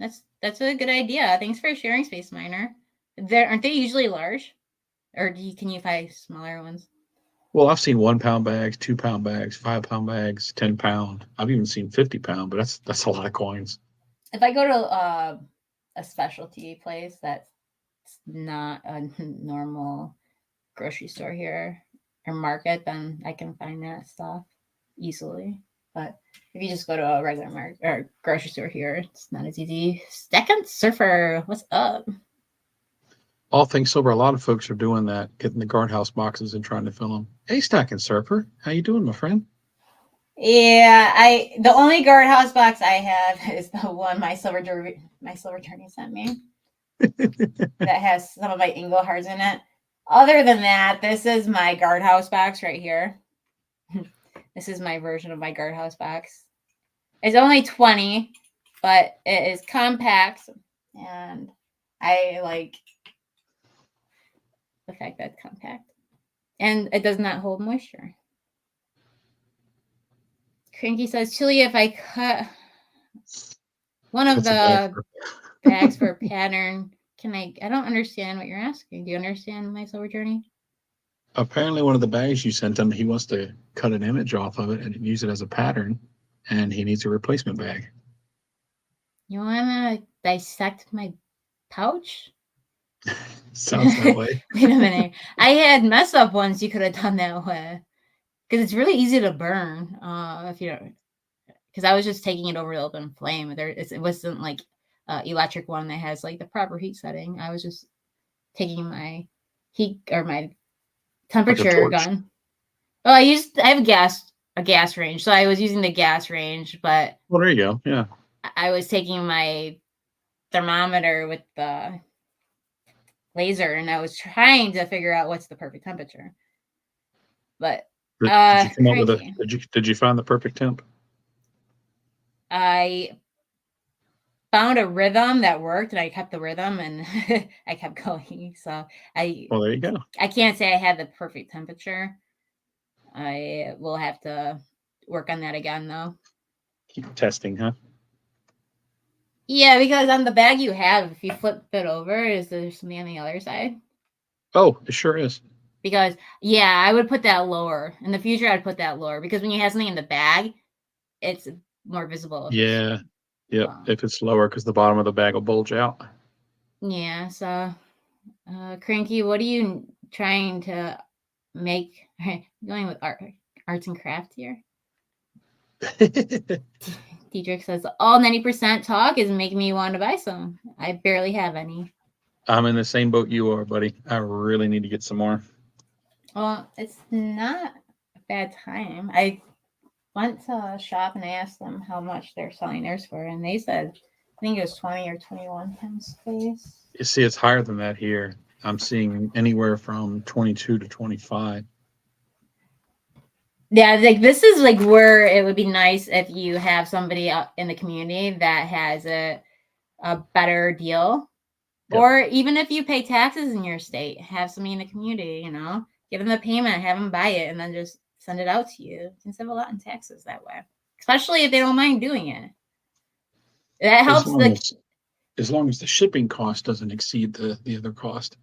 B: That's a good idea. Thanks for sharing, space miner. There aren't they usually large, or can you find smaller ones?
A: Well, I've seen 1 pound bags, 2 pound bags, 5 pound bags, 10 pound. I've even seen 50 pound, but that's a lot of coins.
B: If I go to a specialty place that's not a normal grocery store here or market, then I can find that stuff easily. But if you just go to a regular market or grocery store here, it's not as easy. Second Surfer, what's up?
A: All things silver. A lot of folks are doing that, getting the guardhouse boxes and trying to fill them. Hey, Stacking Surfer, how you doing, my friend?
B: Yeah, the only guardhouse box I have is the one my silver journey sent me that has some of my Engelhards in it. Other than that, this is my guardhouse box right here. This is my version of my guardhouse box. It's only 20, but it is compact, and I like the fact that it's compact. And it does not hold moisture. Cranky says, Chili, if I cut one of
A: What's a bag
B: the
A: for?
B: bags for pattern, I don't understand what you're asking. Do you understand my silver journey?
A: Apparently, one of the bags you sent him, he wants to cut an image off of it and use it as a pattern, and he needs a replacement bag.
B: You want to dissect my pouch?
A: Sounds that way.
B: Wait a minute. I had mess up ones you could have done that with. Because it's really easy to burn. If you don't, because I was just taking it over the open flame. It wasn't like electric one that has like the proper heat setting. I was just taking my heat or my
A: Like a
B: temperature
A: torch.
B: gun. Well, I have a gas range, so I was using the gas range, but
A: Well, there you go. Yeah.
B: I was taking my thermometer with the laser, and I was trying to figure out what's the perfect temperature. But
A: Did you come up with a?
B: cranky.
A: Did you find the perfect temp?
B: I found a rhythm that worked, and I kept the rhythm, and I kept going. So
A: Well, there you go.
B: I can't say I had the perfect temperature. I will have to work on that again, though.
A: Keep testing, huh?
B: Yeah, because on the bag you have, if you flip it over, is there something on the other side?
A: Oh, it sure is.
B: Because yeah, I would put that lower. In the future, I'd put that lower because when you have something in the bag, it's more visible if it's
A: Yeah. Yep.
B: long.
A: If it's lower, because the bottom of the bag will bulge out.
B: Yeah, so Cranky, what are you trying to make? Going with arts and craft here. Diedrich says all 90% talk is making me want to buy some. I barely have any.
A: I'm in the same boat you are, buddy. I really need to get some more.
B: Well, it's not a bad time. I went to a shop and I asked them how much they're selling theirs for, and they said, I think it was 20 or 21 times space.
A: You see, it's higher than that here. I'm seeing anywhere from 22 to 25.
B: Yeah, like this is like where it would be nice if you have somebody out in the community that has a better deal.
A: Yep.
B: Or even if you pay taxes in your state, have somebody in the community, give them the payment, have them buy it, and then just send it out to you. You can save a lot in taxes that way, especially if they don't mind doing it. That
A: As
B: helps
A: long
B: the
A: as as long as the shipping cost doesn't exceed the other cost.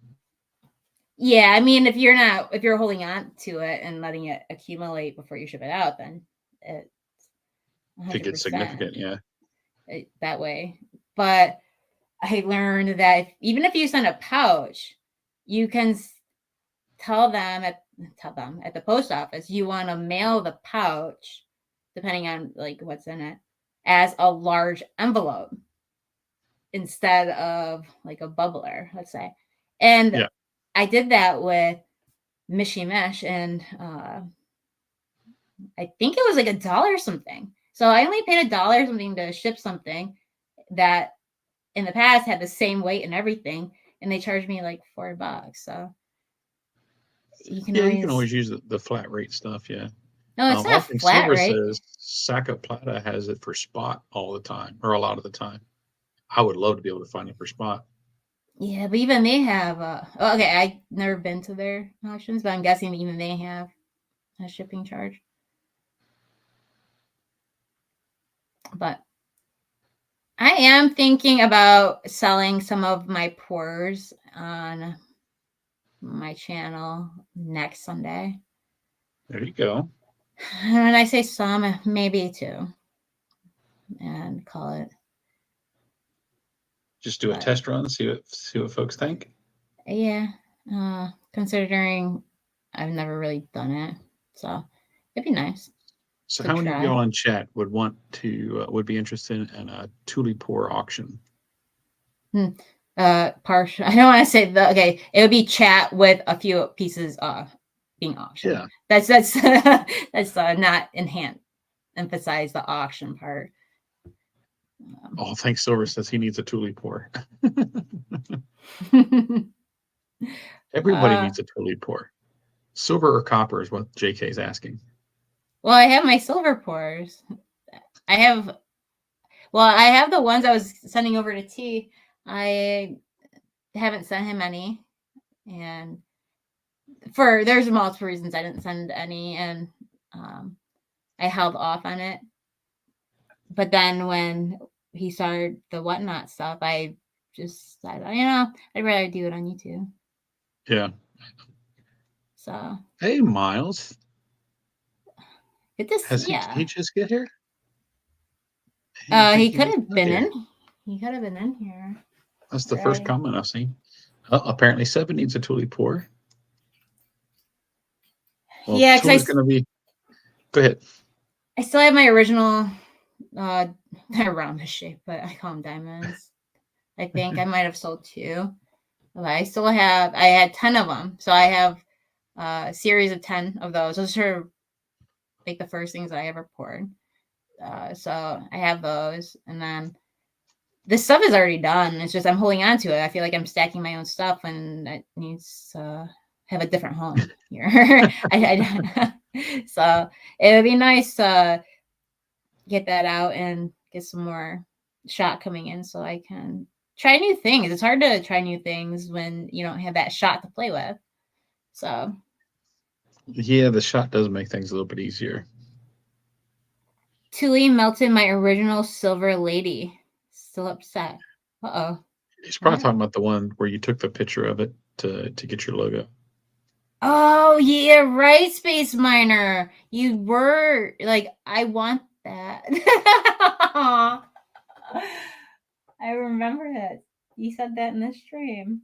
B: Yeah, I mean, if you're holding on to it and letting it accumulate before you ship it out, then it's
A: Could get
B: 100%
A: significant, yeah.
B: that way. But I learned that even if you send a pouch, you can tell them at the post office you want to mail the pouch, depending on like what's in it, as a large envelope instead of like a bubbler, let's say. And
A: Yeah.
B: I did that with Mishy Mesh, and I think it was like $1 something. So I only paid $1 something to ship something that in the past had the same weight and everything, and they charged me like $4. So you can
A: Yeah, you can
B: always
A: always use the flat rate stuff, yeah.
B: no, it's
A: All
B: not
A: Things
B: flat,
A: Silver
B: right?
A: says Saca Plata has it for spot all the time, or a lot of the time. I would love to be able to find it for spot.
B: Yeah, but even they have okay, I never been to their auctions, but I'm guessing even they have a shipping charge. But I am thinking about selling some of my pours on my channel next Sunday.
A: There you go.
B: And I say some, maybe two, and call it.
A: Just do a
B: But
A: test run, see what folks think.
B: yeah, considering I've never really done it, so it'd be nice
A: So
B: to
A: how many of
B: try.
A: y'all in chat would be interested in a Tulipore auction?
B: Partial. I don't want to say the okay. It would be chat with a few pieces being auctioned.
A: Yeah.
B: That's that's not emphasize the auction part.
A: Oh, thanks, Silver says he needs a Tulipore. Everybody needs a Tulipore. Silver or copper is what JK is asking.
B: Well, I have my silver pours. I have the ones I was sending over to T. I haven't sent him any, and there's multiple reasons I didn't send any, and I held off on it. But then when he started the whatnot stuff, I just I I'd rather do it on YouTube.
A: Yeah.
B: So
A: Hey, Miles.
B: good to see
A: Has he
B: ya.
A: just get here? I think
B: He
A: he
B: could
A: just
B: have
A: got
B: been
A: here.
B: in. He could have been in here
A: That's the first
B: already.
A: comment I've seen. Oh, apparently Seven needs a Tuli pour. Well,
B: Yeah,
A: Tuli's
B: because
A: going to be. Go ahead.
B: I still have my original they're round shape, but I call them diamonds. I think I might have sold 2. But I had 10 of them. So I have a series of 10 of those. Those are like the first things I ever poured. So I have those. And then this stuff is already done. It's just I'm holding on to it. I feel like I'm stacking my own stuff and it needs to have a different home here. So it would be nice to get that out and get some more shot coming in so I can try new things. It's hard to try new things when you don't have that shot to play with. So
A: Yeah, the shot does make things a little bit easier.
B: Tuli melted my original silver lady. Still upset. Uh-oh.
A: He's
B: All
A: probably
B: right.
A: talking about the one where you took the picture of it to get your logo.
B: Oh yeah, right, Space Miner. You were like, I want that. I remember it. You said that in the stream.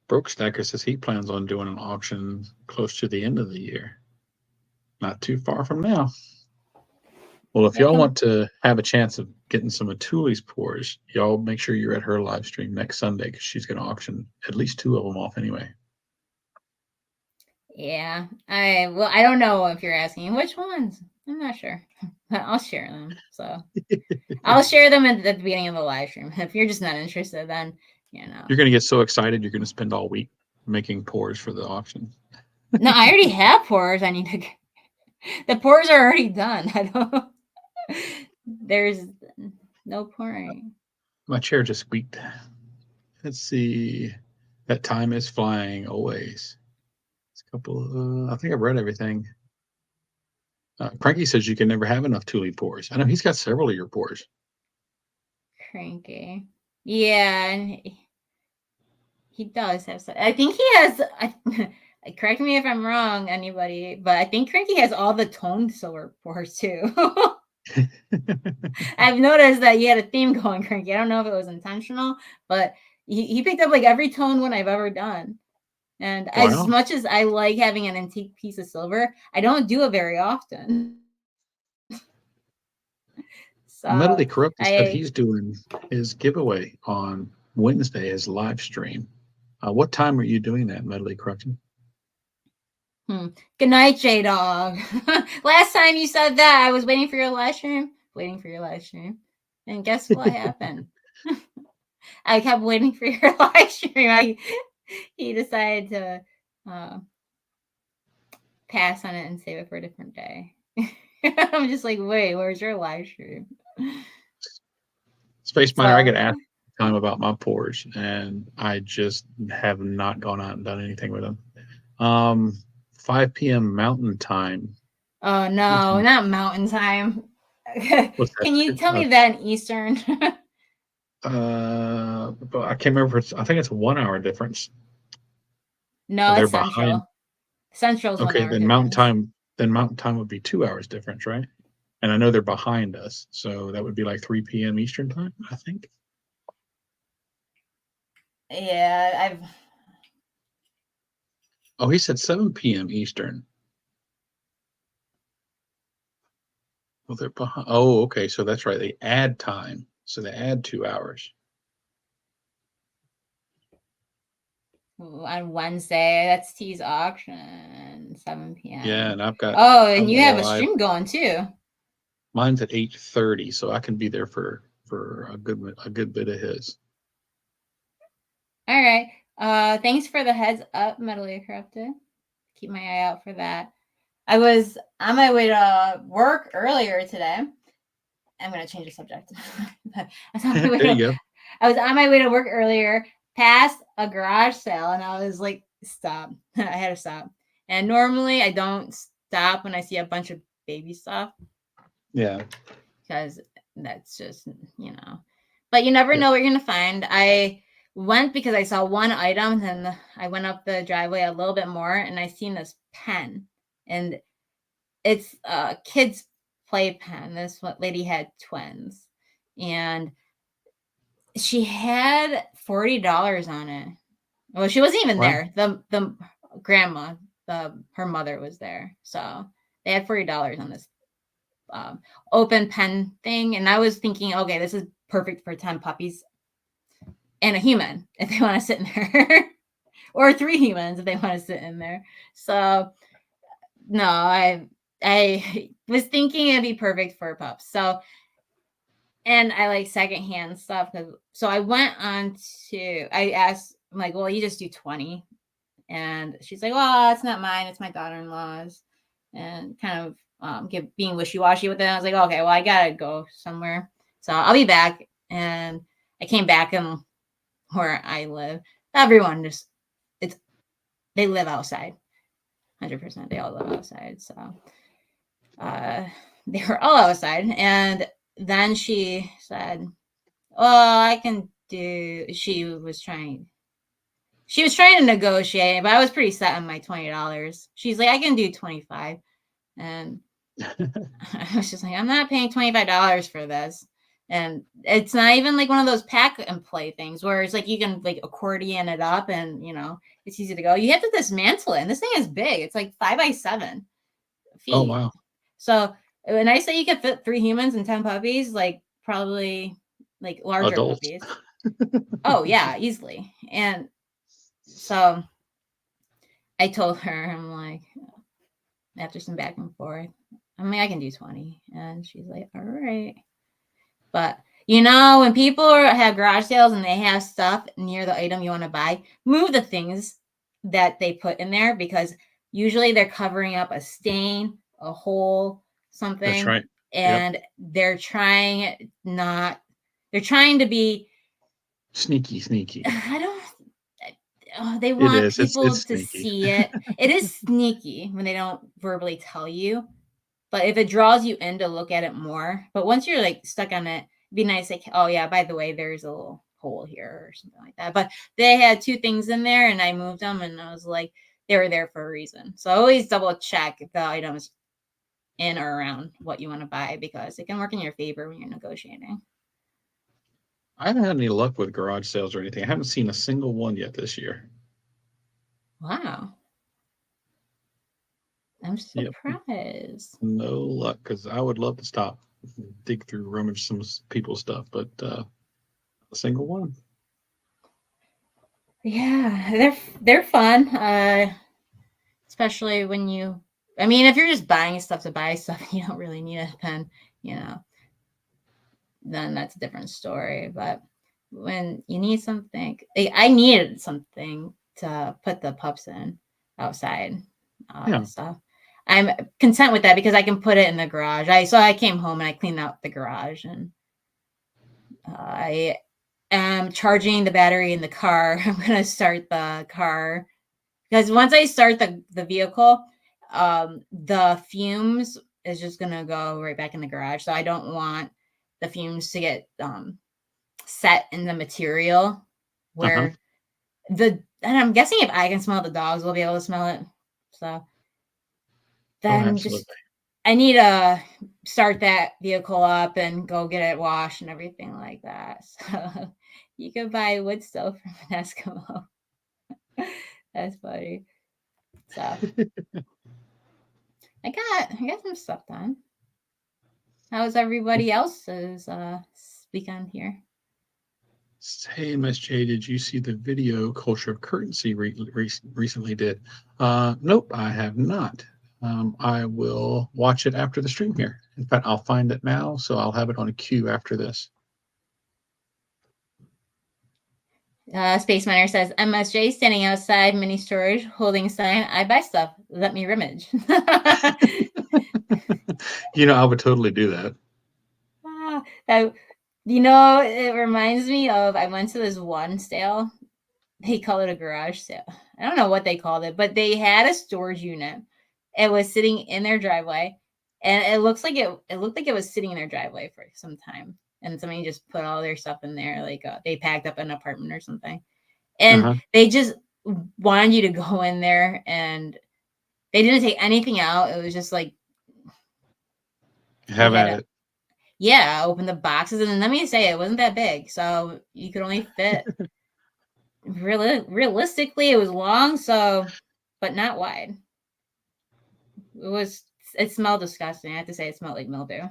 A: Broke Stacker says he plans on doing an auction close to the end of the year. Not too far from now. Well, if
B: Yeah,
A: y'all
B: come.
A: want to have a chance of getting some of Tuli's pours, y'all make sure you're at her live stream next Sunday because she's going to auction at least 2 of them off anyway.
B: Yeah, I don't know if you're asking which ones. I'm not sure. I'll share them. So I'll share them at the beginning of the live stream. If you're just not interested, then
A: You're going to get so excited you're going to spend all week making pours for the auction.
B: No, I already have pours. I need to. The pours are already done. I don't. There's no pouring.
A: My chair just squeaked. Let's see. That time is flying always. It's a couple. I think I've read everything. Cranky says you can never have enough Tuli pours. I know he's got several of your pours.
B: Cranky. Yeah, and he does have. I think he has. Correct me if I'm wrong, anybody, but I think Cranky has all the toned silver pours too. I've noticed that you had a theme going, Cranky. I don't know if it was intentional, but he picked up like every tone one I've ever done. And as
A: Wow.
B: much as I like having an antique piece of silver, I don't do it very often. So
A: Medley Corrupted said
B: I
A: he's doing his giveaway on Wednesday, his live stream. What time are you doing that, Medley Corrupted?
B: Good night, J Dog. Last time you said that, I was waiting for your live stream. And guess what happened? I kept waiting for your live stream. He decided to pass on it and save it for a different day. I'm just like, wait, where's your live stream?
A: Space Miner, I
B: So
A: get asked time about my pours, and I just have not gone out and done anything with them. 5 p.m. Mountain Time.
B: oh no, not mountain time.
A: What's
B: Can you tell
A: that?
B: me that in Eastern?
A: But I can't remember. I think it's a 1 hour difference.
B: No,
A: They're
B: it's
A: behind.
B: Central. Central's 1
A: Okay,
B: hour
A: then Mountain
B: difference.
A: Time. Then Mountain Time would be 2 hours difference, right? And I know they're behind us, so that would be like 3 p.m. Eastern time, I think.
B: Yeah, I've.
A: Oh, he said 7 p.m. Eastern. Well, they're behind. Oh, okay. So that's right. They add time. So they add 2 hours.
B: On Wednesday. That's T's auction, 7
A: Yeah,
B: p.m.
A: and I've got
B: Oh,
A: I've
B: and you
A: got a
B: have a
A: live.
B: stream going too.
A: Mine's at 8:30, so I can be there for a good bit of his.
B: All right. Thanks for the heads up, Metally Corrupted. Keep my eye out for that. I was on my way to work earlier today. I'm gonna change the subject. I
A: There you go.
B: was on my way to work earlier, past a garage sale, and I was like, stop. I had to stop. And normally I don't stop when I see a bunch of baby stuff.
A: Yeah.
B: Because that's just, you know. But you never
A: Yeah.
B: know what you're going to find. I went because I saw one item, then I went up the driveway a little bit more, and I seen this pen. And it's a kid's play pen. This lady had twins. And she had $40 on it. Well, she wasn't even
A: Wow.
B: there. The grandma, her mother was there. So they had $40 on this open pen thing. And I was thinking, okay, this is perfect for 10 puppies and a human if they want to sit in there. Or 3 humans if they want to sit in there. So no, I was thinking it'd be perfect for pups. So, and I like secondhand stuff. So I went on I asked, I'm like, well, you just do 20. And she's like, well, it's not mine. It's my daughter-in-law's. And kind of being wishy-washy with it. I was like, okay, well, I got to go somewhere. So I'll be back. And I came back, and where I live, everyone they live outside. 100%. They all live outside. So they were all outside. And then she said, well, I can do, she was trying to negotiate, but I was pretty set on my $20. She's like, I can do 25. And I was just like, I'm not paying $25 for this. And it's not even like one of those pack and play things where it's like you can like accordion it up and it's easy to go. You have to dismantle it. And this thing is big. It's like 5x7 feet.
A: Oh, wow.
B: So when I say you can fit 3 humans and 10 puppies, like probably like larger
A: Adults.
B: puppies. Oh yeah, easily. And so I told her, I'm like, after some back and forth, I mean, I can do 20. And she's like, all right. But when people have garage sales and they have stuff near the item you want to buy, move the things that they put in there, because usually they're covering up a stain, a hole, something.
A: That's right.
B: And they're trying to be
A: Sneaky.
B: They want
A: is.
B: people
A: It's
B: to
A: sneaky.
B: see it. It is sneaky when they don't verbally tell you. But if it draws you in to look at it more, but once you're like stuck on it, it'd be nice, like, oh yeah, by the way, there's a little hole here or something like that. But they had 2 things in there, and I moved them, and I was like, they were there for a reason. So always double check if the item's in or around what you want to buy, because it can work in your favor when you're negotiating.
A: I haven't had any luck with garage sales or anything. I haven't seen a single one yet this year.
B: Wow. I'm surprised.
A: No luck, because I would love to stop, dig through, rummage some people's stuff, but a single one.
B: Yeah, they're fun. Especially when if you're just buying stuff to buy stuff, you don't really need a pen, then that's a different story. But when you need something, I needed something to put the pups in outside stuff. I'm content with that because I can put it in the garage. I came home and I cleaned out the garage, and I am charging the battery in the car. I'm going to start the car because once I start the vehicle, the fumes is just going to go right back in the garage. So I don't want the fumes to get set in the material where and I'm guessing if I can smell, the dogs will be able to smell it. So then I need to start that vehicle up and go get it washed and everything like that. So you can buy wood stove from an Eskimo. That's funny. So I got some stuff done. How was everybody else's weekend here?
A: Hey, MSJ, did you see the video Culture of Currency recently did? Nope, I have not. I will watch it after the stream here. In fact, I'll find it now, so I'll have it on a queue after this.
B: Space Miner says, MSJ standing outside mini storage holding a sign, I buy stuff. Let me rummage.
A: I would totally do that.
B: It reminds me of, I went to this one sale. They call it a garage sale. I don't know what they called it, but they had a storage unit. It was sitting in their driveway, and it looked like it was sitting in their driveway for some time. and somebody just put all their stuff in there, like they packed up an apartment or something, and
A: Uh-huh.
B: they just wanted you to go in there, and they didn't take anything out. It was just like
A: Have
B: you had
A: at
B: to,
A: it.
B: yeah, open the boxes, and let me say it wasn't that big, so you could only fit. Realistically, it was long, so but not wide. It smelled disgusting. I have to say, it smelled like mildew.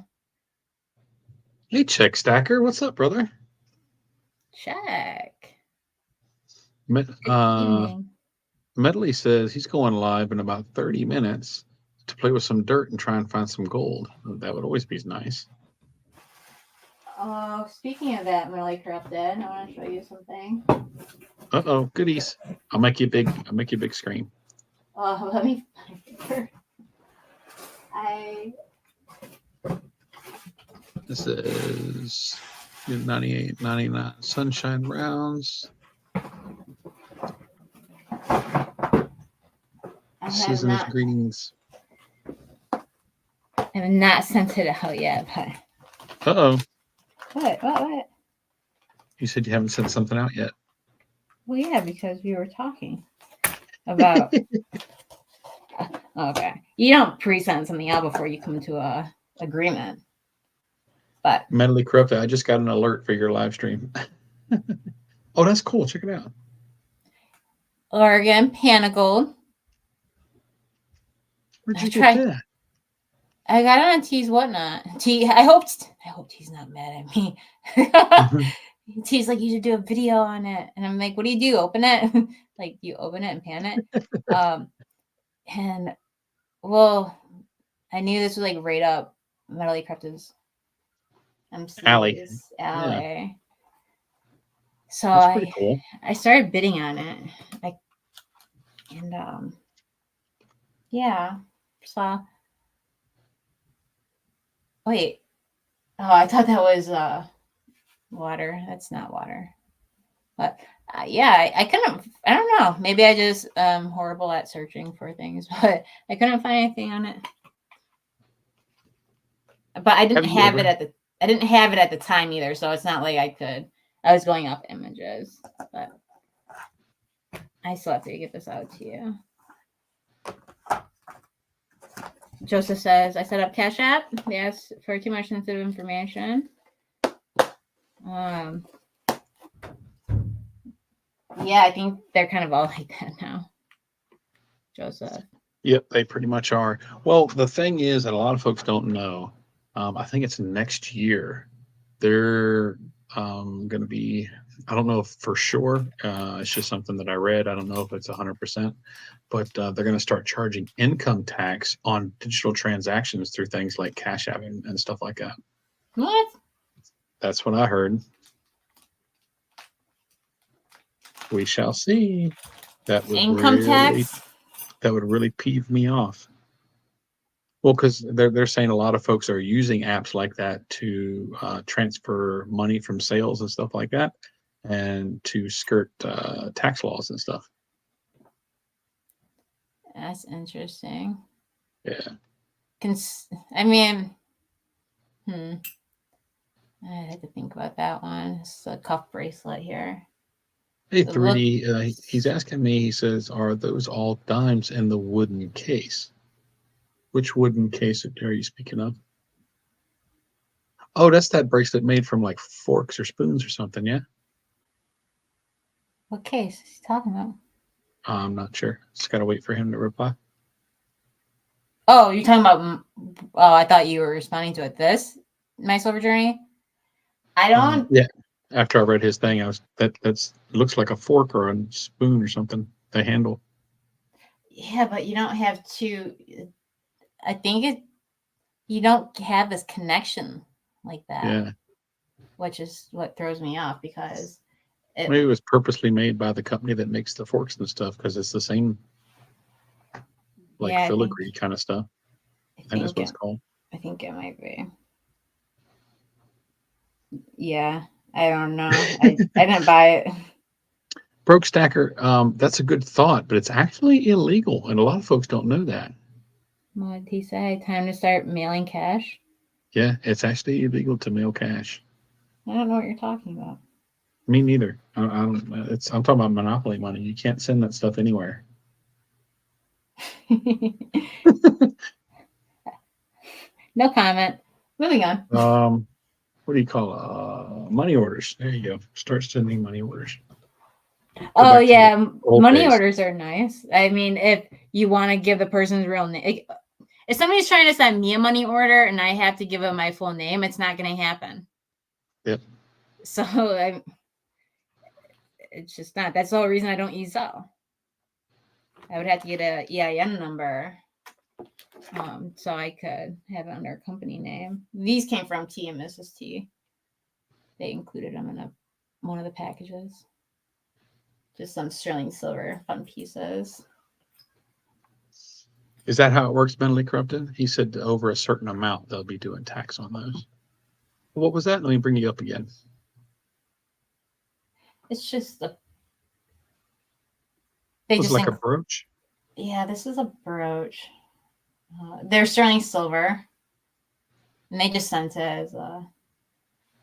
A: Hey, Check Stacker, what's up, brother?
B: Check.
A: Met,
B: Good evening.
A: Medley says he's going live in about 30 minutes to play with some dirt and try and find some gold. That would always be nice.
B: Oh, speaking of that, really corrupted. I want to show you something.
A: Uh-oh, goodies. I'll make you a big screen.
B: Oh, let me find it.
A: This is 98.99 Sunshine Rounds. Season's greetings.
B: I have not sent it out yet, but.
A: Uh-oh.
B: What?
A: You said you haven't sent something out yet.
B: Well, yeah, because we were talking about. Okay. You don't pre-send something out before you come to a agreement. But
A: Mentally corrupted. I just got an alert for your live stream. Oh, that's cool. Check it out.
B: Oregon Panagold.
A: Where'd you get that?
B: I got it on T's Whatnot. I hope T's not mad at me. T's like, you should do a video on it. And I'm like, what do? Open it? Like, you open it and pan it? And, well, I knew this was like right up Metally Crypto's
A: Alley.
B: Yeah. So
A: that's pretty cool.
B: I started bidding on it. Yeah. So wait. Oh, I thought that was water. That's not water. But yeah, I couldn't. I don't know. Maybe I just horrible at searching for things, but I couldn't find anything on it. But I didn't have it at the. I didn't have it at the time either, so it's not like I could. I was going off images, but I still have to get this out to you. Joseph says, I set up Cash App. They asked for too much sensitive information. Yeah, I think they're kind of all like that now. Joseph.
A: Yep, they pretty much are. Well, the thing is that a lot of folks don't know. I think it's next year. They're going to be, I don't know if for sure. It's just something that I read. I don't know if it's 100%, but they're going to start charging income tax on digital transactions through things like Cash App and stuff like that.
B: What?
A: That's what I heard. We shall see. That would
B: income tax?
A: That would really peeve me off. Well, because they're saying a lot of folks are using apps like that to transfer money from sales and stuff like that, and to skirt tax laws and stuff.
B: That's interesting.
A: Yeah.
B: I mean, I had to think about that one. It's a cuff bracelet here.
A: Hey, 3D, he's asking me, he says, are those all dimes in the wooden case? Which wooden case are you speaking of? Oh, that's that bracelet made from like forks or spoons or something, yeah?
B: What case is he talking about?
A: I'm not sure. Just got to wait for him to reply.
B: Oh, you're talking about, I thought you were responding to it. This, My Silver Journey? I don't.
A: Yeah. After I read his thing, that's looks like a fork or a spoon or something, the handle.
B: Yeah, but you don't have to. I think you don't have this connection like that.
A: Yeah.
B: Which is what throws me off, because
A: maybe it was purposely made by the company that makes the forks and stuff, because it's the same filigree kind of stuff. And that's what it's called.
B: I think it might be. Yeah, I don't know. I didn't buy it.
A: Broke Stacker, that's a good thought, but it's actually illegal, and a lot of folks don't know that.
B: What did he say? Time to start mailing cash?
A: Yeah, it's actually illegal to mail cash.
B: I don't know what you're talking about.
A: Me neither. I don't. I'm talking about Monopoly money. You can't send that stuff anywhere.
B: No comment. Moving on.
A: What do you call money orders? There you go. Start sending money orders. Go
B: Oh
A: back to the
B: yeah,
A: old
B: money
A: days.
B: orders are nice. I mean, if you want to give the person's real name, if somebody's trying to send me a money order and I have to give them my full name, it's not going to happen.
A: Yep.
B: So it's just not. That's the whole reason I don't use Zelle. I would have to get a EIN number, so I could have it under a company name. These came from T and Mrs. T. They included them in one of the packages. Just some sterling silver fun pieces.
A: Is that how it works, Mentally Corrupted? He said over a certain amount, they'll be doing tax on those. What was that? Let me bring you up again.
B: It's just
A: It's like a brooch?
B: Yeah, this is a brooch. They're sterling silver. And they just sent it as a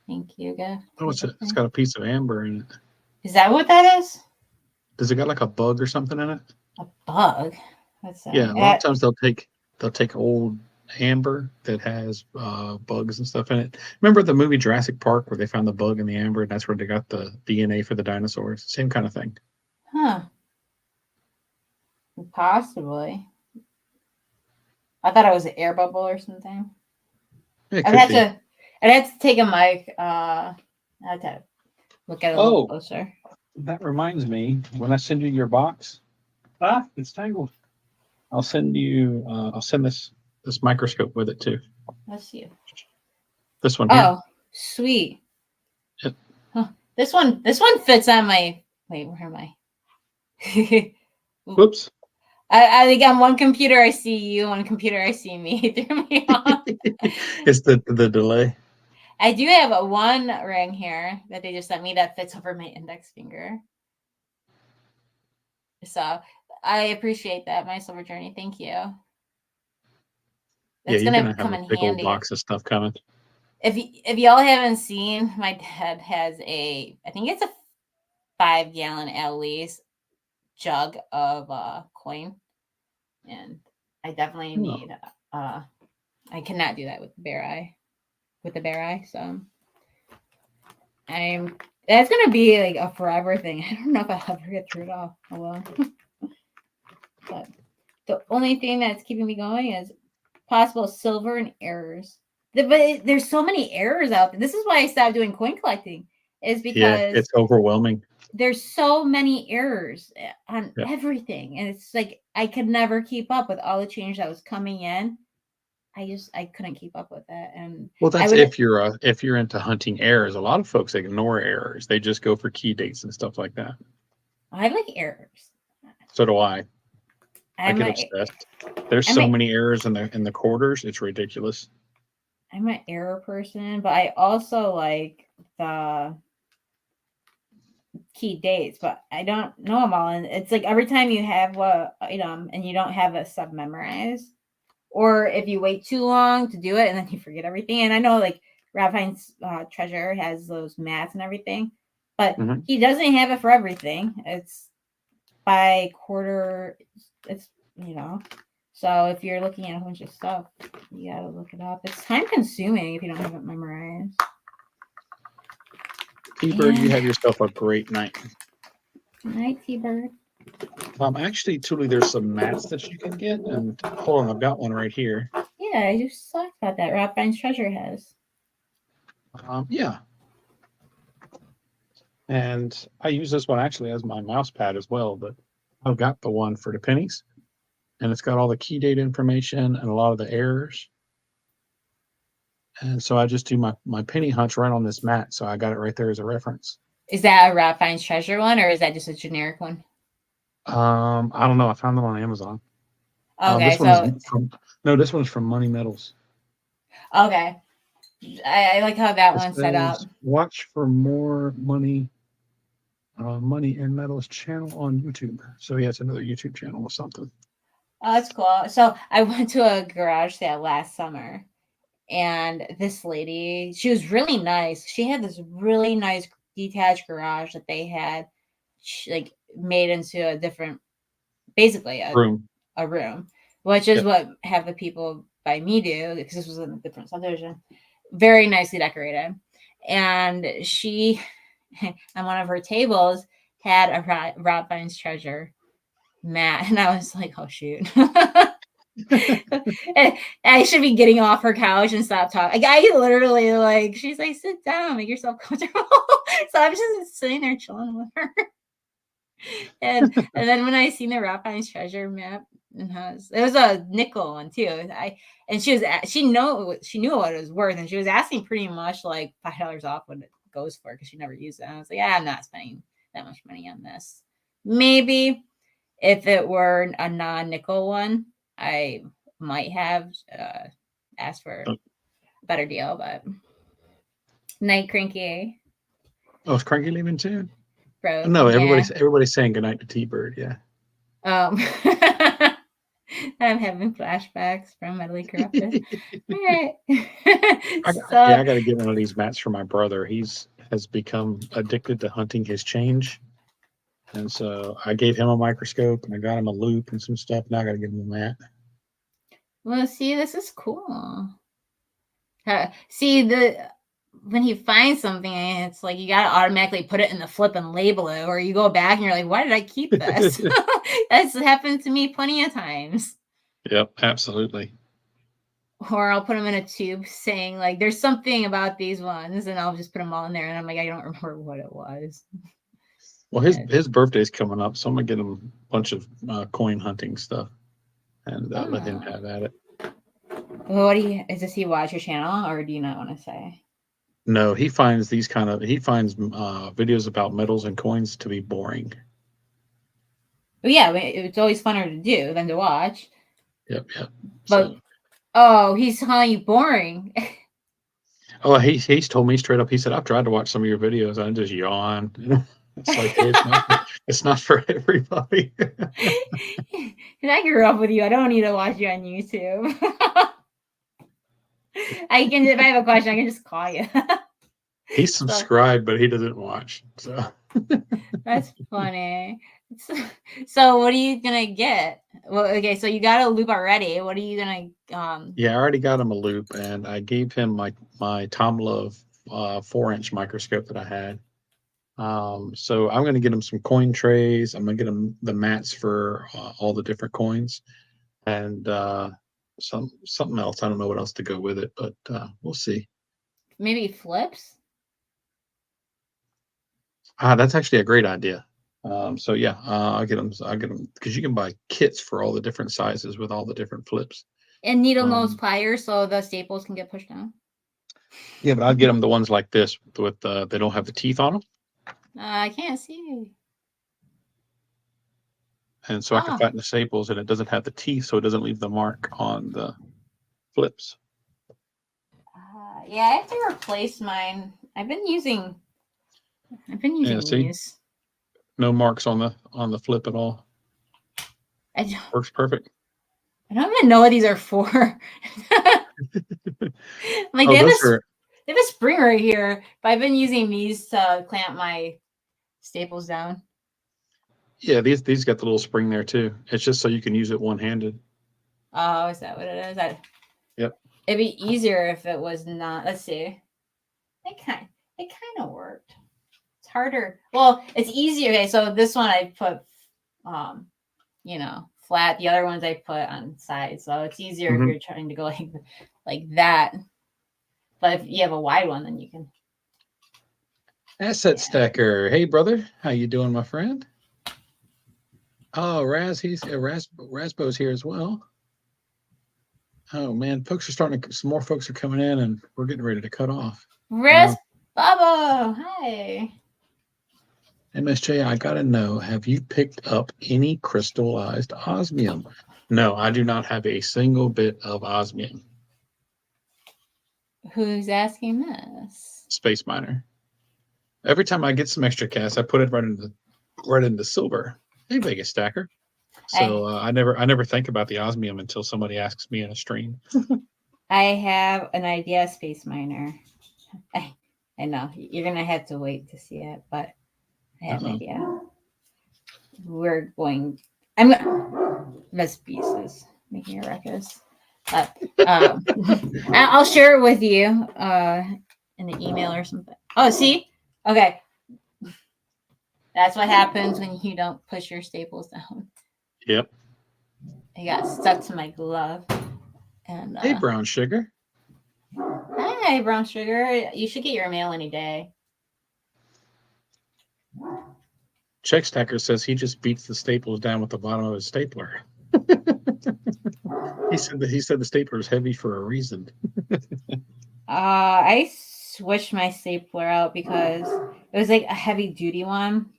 B: thank you gift.
A: Oh, it's got a piece of amber in it.
B: Is that what that is?
A: Does it got like a bug or something in it?
B: A bug?
A: Yeah, a lot of times they'll take old amber that has bugs and stuff in it. Remember the movie Jurassic Park where they found the bug in the amber and that's where they got the DNA for the dinosaurs? Same kind of thing.
B: Huh. Possibly. I thought it was an air bubble or something. I'd have to take a mic. I'd have to look at it a little closer.
A: That reminds me, when I send you your box, it's tangled. I'll send this microscope with it too.
B: Let's see.
A: This one here.
B: Oh, sweet.
A: Yep.
B: Huh. This one fits on my. Wait, where am I?
A: Whoops.
B: I think on one computer I see you, on one computer I see me. It threw me off.
A: It's the delay.
B: I do have one ring here that they just sent me that fits over my index finger. So I appreciate that, my silver journey. Thank you.
A: That's gonna come in big handy. Old box of stuff coming.
B: If y'all haven't seen, my dad has I think it's a 5-gallon at least jug of coin, and I definitely need. I cannot do that with the bare eye. So that's gonna be like a forever thing. I don't know if I'll ever get through it all alone. But the only thing that's keeping me going is possible silver and errors. But there's so many errors out there. This is why I stopped doing coin collecting. Is because
A: it's overwhelming.
B: There's so many errors on everything, and it's like I could never keep up with all the change that was coming in. I couldn't keep up with it. And
A: well, that's if you're into hunting errors. A lot of folks ignore errors. They just go for key dates and stuff like that.
B: I like errors.
A: So do I. I get obsessed. There's so many errors in the quarters. It's ridiculous.
B: I'm an error person, but I also like the key dates, but I don't know them all. And it's like every time you have a item and you don't have a sub memorized, or if you wait too long to do it and then you forget everything. And I know like Raphine's treasure has those maths and everything, but he doesn't have it for everything. It's by quarter. It's so if you're looking at a bunch of stuff, you gotta look it up. It's time consuming if you don't have it memorized.
A: T-Bird, you have yourself a great night.
B: Good night, T-Bird.
A: Actually, Tuli, there's some mats that you can get, and hold on, I've got one right here.
B: Yeah, I just talked about that. Raphine's treasure has.
A: Yeah. And I use this one actually as my mouse pad as well, but I've got the one for the pennies, and it's got all the key date information and a lot of the errors. And so I just do my penny hunch right on this mat. So I got it right there as a reference.
B: Is that a Raphine's treasure one, or is that just a generic one?
A: I don't know. I found them on Amazon.
B: Okay,
A: this one's from Money Metals.
B: Okay. I like how that one's set up.
A: Watch for more Money and Metals channel on YouTube. So yeah, it's another YouTube channel or something.
B: Oh, that's cool. So I went to a garage sale last summer, And this lady, she was really nice. She had this really nice detached garage that they had like made into a different, basically
A: Room.
B: a room, which is
A: Yep.
B: what half the people by me do, because this was in a different subdivision. Very nicely decorated. And she, on one of her tables, had a Rottweiler's treasure mat. And I was like, oh, shoot. I should be getting off her couch and stop talking. Like, I literally, like, she's like, sit down, make yourself comfortable. So I'm just sitting there chilling with her. And then when I seen the Rottweiler's treasure map, and it was a nickel one too. And she knew what it was worth, and she was asking pretty much like $5 off what it goes for because she never used it. And I was like, yeah, I'm not spending that much money on this. Maybe if it were a non-nickel one, I might have asked for a better deal. But night, Cranky.
A: Oh, is Cranky leaving too?
B: Bro,
A: No,
B: yeah.
A: everybody's saying goodnight to T-Bird. Yeah.
B: I'm having flashbacks from Medley Corrupted. All right.
A: I
B: So
A: got to get one of these mats for my brother. Has become addicted to hunting his change, and so I gave him a microscope and I got him a loop and some stuff. Now I got to give him a mat.
B: well, see, this is cool. See, when he finds something, it's like you gotta automatically put it in the flip and label it, or you go back and you're like, why did I keep this? That's happened to me plenty of times.
A: Yep, absolutely.
B: Or I'll put them in a tube saying like, there's something about these ones, and I'll just put them all in there, and I'm like, I don't remember what it was.
A: Well, his birthday's coming up, so I'm gonna get him a bunch of coin hunting stuff and let him have at it.
B: Well, does he watch your channel, or do you not want to say?
A: No, he finds videos about metals and coins to be boring.
B: But yeah, it's always funner to do than to watch.
A: Yep.
B: But oh, he's calling you boring.
A: Oh, he's told me straight up. He said, I've tried to watch some of your videos. I just yawn. It's like, hey, it's not for everybody.
B: I grew up with you. I don't need to watch you on YouTube. If I have a question, I can just call you.
A: He's subscribed, but he doesn't watch. So
B: that's funny. So what are you gonna get? Well, okay, so you got a loop already. What are you gonna
A: Yeah, I already got him a loop, and I gave him my Tom Love 4-inch microscope that I had. So I'm gonna get him some coin trays. I'm gonna get him the mats for all the different coins, and something else. I don't know what else to go with it, but we'll see.
B: Maybe flips.
A: That's actually a great idea. So yeah, I'll get them because you can buy kits for all the different sizes with all the different flips.
B: And needle nose pliers so the staples can get pushed down.
A: Yeah, but I'll get them the ones like this with they don't have the teeth on them.
B: I can't see.
A: And so I can flatten the staples and it doesn't have the teeth, so it doesn't leave the mark on the flips.
B: Yeah, I have to replace mine. I've been using these.
A: No marks on the flip at all. Works perfect.
B: I don't even know what these are for. Like they have a spring right here, but I've been using these to clamp my staples down.
A: Yeah, these got the little spring there too. It's just so you can use it one-handed.
B: Oh, is that what it is?
A: Yep.
B: It'd be easier if it was not. Let's see. It kind of worked. It's harder. Well, it's easier. Okay, so this one I put, flat. The other ones I put on sides, so it's easier if you're trying to go like that. But if you have a wide one, then you can.
A: Asset Stacker. Hey, brother. How you doing, my friend? Oh, Rasbo's here as well. Oh, man. Some more folks are coming in, and we're getting ready to cut off.
B: Baba, hi.
A: MSJ, I got to know, have you picked up any crystallized osmium? No, I do not have a single bit of osmium.
B: Who's asking this?
A: Space Miner. Every time I get some extra cash, I put it right into silver. Hey, Vegas Stacker. So I never think about the osmium until somebody asks me in a stream.
B: I have an idea, Space Miner. I know you're gonna have to wait to see it, but I have an
A: Uh-oh.
B: idea. We're going. I'm gonna. Miss Pieces making a ruckus. But I'll share it with you in an email or something. Oh, see, okay, that's what happens when you don't push your staples down.
A: Yep.
B: It got stuck to my glove, and
A: Hey, brown sugar.
B: hi, brown sugar. You should get your mail any day.
A: Check Stacker says he just beats the staples down with the bottom of his stapler. He said the stapler is heavy for a reason.
B: I switched my stapler out because it was like a heavy duty one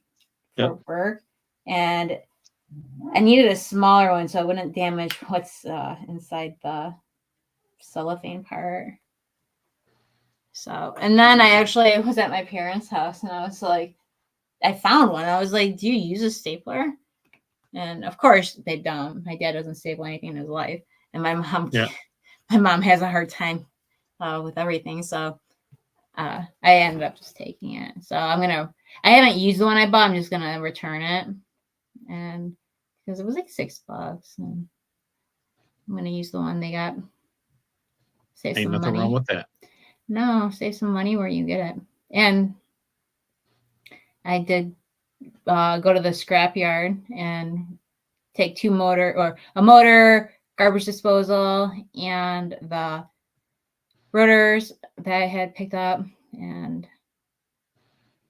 B: for
A: Yep.
B: work, and I needed a smaller one so it wouldn't damage what's inside the cellophane part. So, and then I actually was at my parents' house and I was like, I found one. I was like, do you use a stapler? And of course they don't. My dad doesn't staple anything in his life, and
A: Yeah.
B: my mom has a hard time with everything. So I ended up just taking it. So I haven't used the one I bought. I'm just gonna return it, and because it was like $6, and I'm gonna use the one they got. Save
A: Ain't
B: some
A: nothing wrong
B: money.
A: with that.
B: No, save some money where you get it. And I did go to the scrap yard and take a motor, garbage disposal, and the rotors that I had picked up, and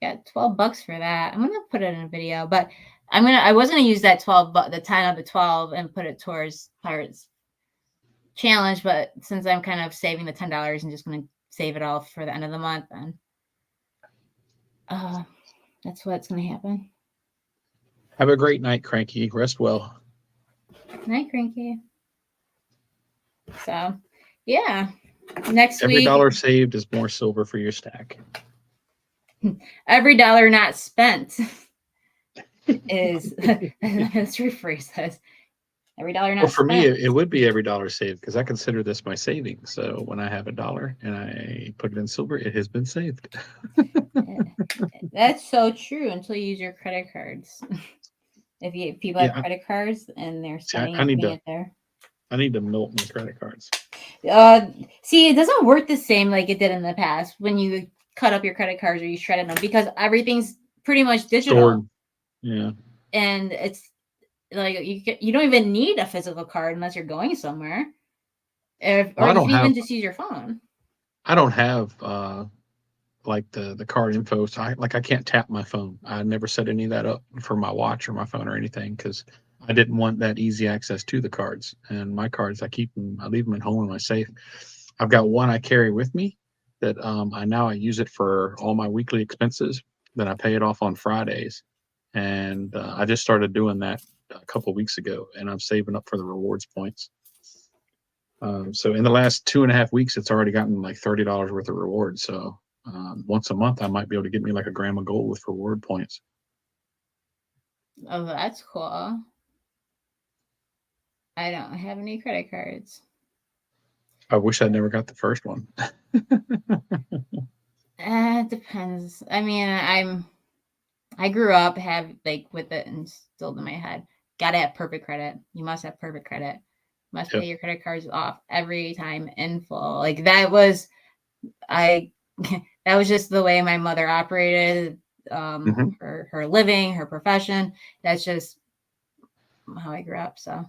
B: got $12 for that. I'm gonna put it in a video, but I was gonna use that 12, but the 10 of the 12 and put it towards Pirates Challenge, but since I'm kind of saving the $10 and just gonna save it all for the end of the month, then that's what's gonna happen.
A: Have a great night, Cranky. Rest well.
B: Night, Cranky. So, yeah. Next
A: Every
B: week,
A: dollar saved is more silver for your stack.
B: every dollar not spent is let's rephrase this. Every dollar not
A: Well, for me,
B: spent.
A: it would be every dollar saved because I consider this my savings. So when I have a dollar and I put it in silver, it has been saved.
B: That's so true until you use your credit cards. If people have
A: Yeah,
B: credit cards and they're spending
A: I
B: it,
A: need
B: putting
A: to
B: it there.
A: I need to milk my credit cards.
B: See, it doesn't work the same like it did in the past when you cut up your credit cards or you shredded them because everything's pretty much digital.
A: Stored. Yeah.
B: And it's like you don't even need a physical card unless you're going somewhere, or
A: Well,
B: you can even just use your phone.
A: I don't have like the card info. So I can't tap my phone. I never set any of that up for my watch or my phone or anything because I didn't want that easy access to the cards. And my cards, I leave them at home in my safe. I've got one I carry with me that I use it for all my weekly expenses. Then I pay it off on Fridays, and I just started doing that a couple of weeks ago, and I'm saving up for the rewards points. So in the last 2.5 weeks, it's already gotten like $30 worth of rewards. So once a month, I might be able to get me like a gram of gold with reward points.
B: Oh, that's cool. I don't have any credit cards.
A: I wish I never got the first one.
B: It depends. I mean, I grew up with it instilled in my head. Gotta have perfect credit. You must have perfect credit. You must
A: Yep.
B: pay your credit cards off every time in full. Like that was I that was just the way my mother operated. Her living, her profession. That's just how I grew up. So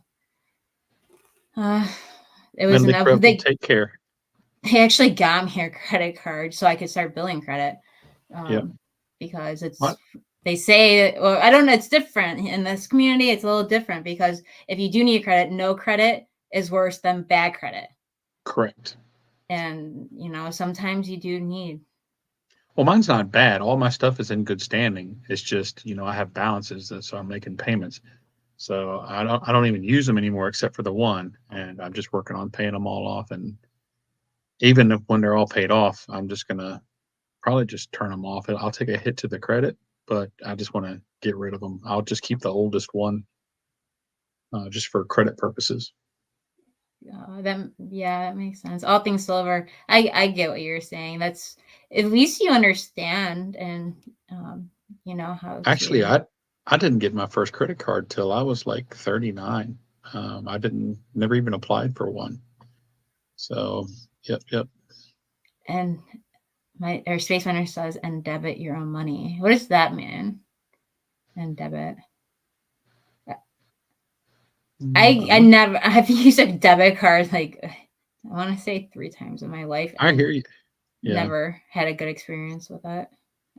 B: it was
A: Mentally
B: enough.
A: corrupted, take care.
B: They actually got me a credit card so I could start billing credit.
A: Yep.
B: Because
A: What?
B: they say, well, I don't know, it's different in this community. It's a little different because if you do need credit, no credit is worse than bad credit.
A: Correct.
B: And sometimes you do need.
A: Well, mine's not bad. All my stuff is in good standing. It's just, I have balances, and so I'm making payments. So I don't even use them anymore except for the one, and I'm just working on paying them all off. And even when they're all paid off, I'm just gonna probably just turn them off. I'll take a hit to the credit, but I just want to get rid of them. I'll just keep the oldest one, just for credit purposes.
B: that makes sense. All things silver. I get what you're saying. That's at least you understand and you know how
A: Actually,
B: to.
A: I didn't get my first credit card till I was like 39. I didn't never even applied for one. So, yep, yep.
B: And my or Space Runner says and debit your own money. What does that mean? And debit. I
A: Um,
B: never I've used a debit card like I want to say 3 times in my life
A: I
B: and
A: hear you. Yeah,
B: never had a good experience with it.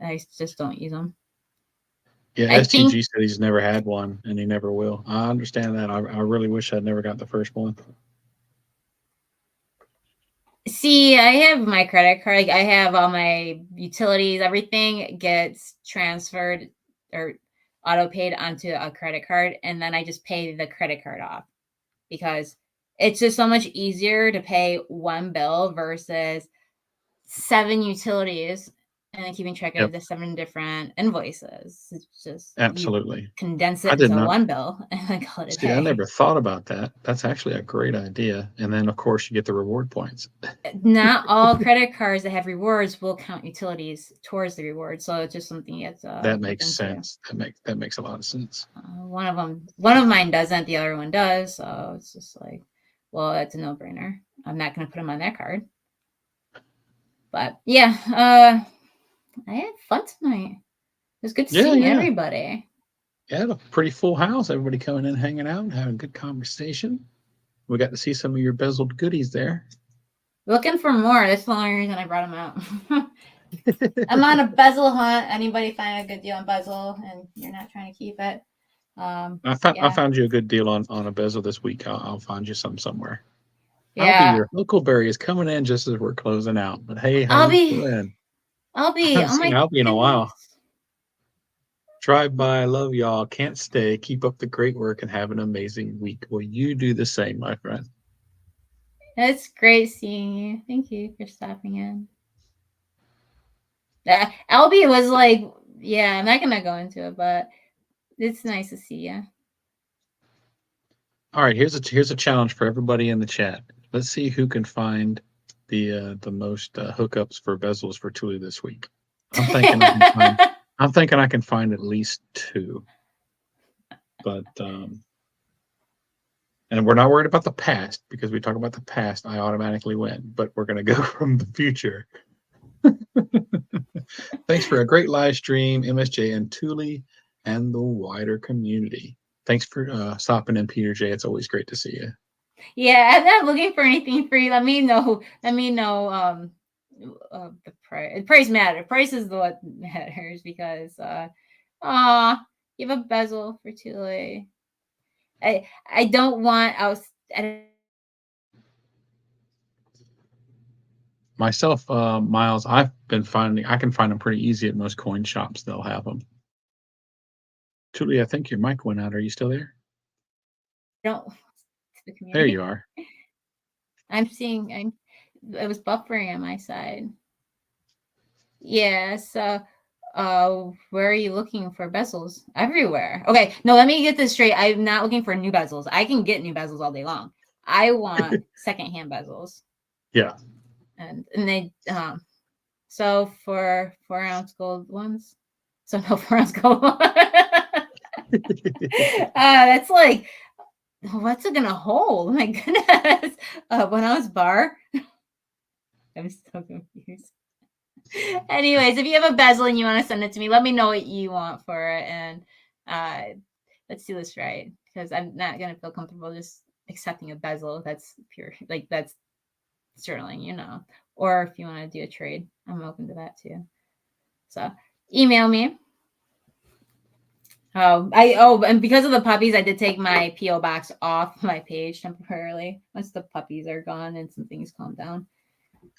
B: I just don't use them.
A: yeah.
B: I think
A: STG said he's never had one, and he never will. I understand that. I really wish I'd never got the first one.
B: see, I have my credit card. Like I have all my utilities, everything gets transferred or auto paid onto a credit card, and then I just pay the credit card off because it's just so much easier to pay one bill versus 7 utilities and then keeping track of
A: Yep,
B: the 7 different invoices. It's just you
A: absolutely.
B: condense
A: I
B: it
A: did
B: into
A: not
B: one bill and then call it a
A: see. I
B: day.
A: never thought about that. That's actually a great idea. And then, of course, you get the reward points.
B: Not all credit cards that have rewards will count utilities towards the reward, so it's just something you have to
A: That
B: look
A: makes
B: into.
A: sense. That makes a lot of sense.
B: One of mine doesn't, the other one does, so it's just like, well, it's a no-brainer. I'm not going to put them on that card. But yeah, I had fun tonight. It was good
A: Yeah,
B: seeing
A: yeah.
B: everybody.
A: Yeah, a pretty full house. Everybody coming in, hanging out, having a good conversation. We got to see some of your bezeled goodies there.
B: Looking for more. That's the only reason I brought them out. I'm on a bezel hunt. Anybody find a good deal on bezel and you're not trying to keep it?
A: I
B: Yeah,
A: found you a good deal on a bezel this week. I'll find you some somewhere. Albie,
B: yeah.
A: your Huckleberry is coming in just as we're closing out. But hey, how
B: I'll
A: you
B: be,
A: doing?
B: I'll
A: I
B: be.
A: haven't
B: Oh
A: seen
B: my
A: Albie in a while.
B: goodness.
A: Drive by, love y'all. Can't stay. Keep up the great work and have an amazing week. Will you do the same, my friend?
B: It's great seeing you. Thank you for stopping in. Albie was like, yeah, I'm not gonna go into it, but it's nice to see you.
A: All right, here's a challenge for everybody in the chat. Let's see who can find the most hookups for bezels for Tuli this week. I'm thinking I can find. I'm thinking I can find at least two. But and we're not worried about the past because we talk about the past, I automatically win. But we're gonna go from the future. Thanks for a great live stream, MSJ and Tuli, and the wider community. Thanks for stopping in, Peter J. It's always great to see you.
B: Yeah, I'm not looking for anything free. Let me know. Let me know. The price. Price matter. Price is what matters because you have a bezel for Tule. I don't want out.
A: Myself, Miles, I've been finding I can find them pretty easy at most coin shops. They'll have them. Tuli, I think your mic went out. Are you still there?
B: Don't the
A: There
B: community.
A: you are.
B: I'm seeing. It was buffering on my side. Yeah. So, where are you looking for bezels? Everywhere. Okay. No, let me get this straight. I'm not looking for new bezels. I can get new bezels all day long. I want secondhand bezels,
A: Yeah.
B: and they so for 4 ounce gold ones. So no 4 ounce gold. That's like what's it gonna hold? Oh my goodness. 1 ounce bar. I'm so confused. Anyways, if you have a bezel and you want to send it to me, let me know what you want for it, and let's do this right because I'm not gonna feel comfortable just accepting a bezel that's pure, like that's sterling, you know. Or if you want to do a trade, I'm open to that too. So email me. And because of the puppies, I did take my PO box off my page temporarily. Once the puppies are gone and some things calm down,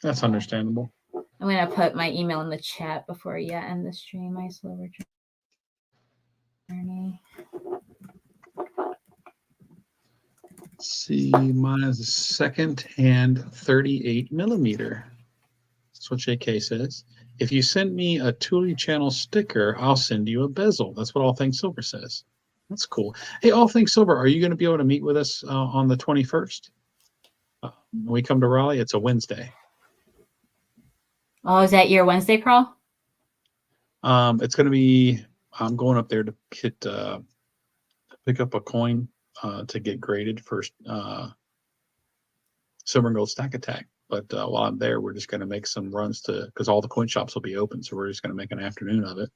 A: That's understandable.
B: I'm gonna put my email in the chat before you end the stream. My slower journey.
A: Let's see, mine is a second hand 38 millimeter. That's what JK says. If you send me a Tuli channel sticker, I'll send you a bezel. That's what All Things Silver says. That's cool. Hey, All Things Silver, are you going to be able to meet with us on the 21st? When we come to Raleigh, it's a Wednesday.
B: Oh, is that your Wednesday crawl?
A: It's going to be. I'm going up there to pick up a coin to get graded for silver and gold stack attack. But while I'm there, we're just going to make some runs because all the coin shops will be open, so we're just going to make an afternoon of it,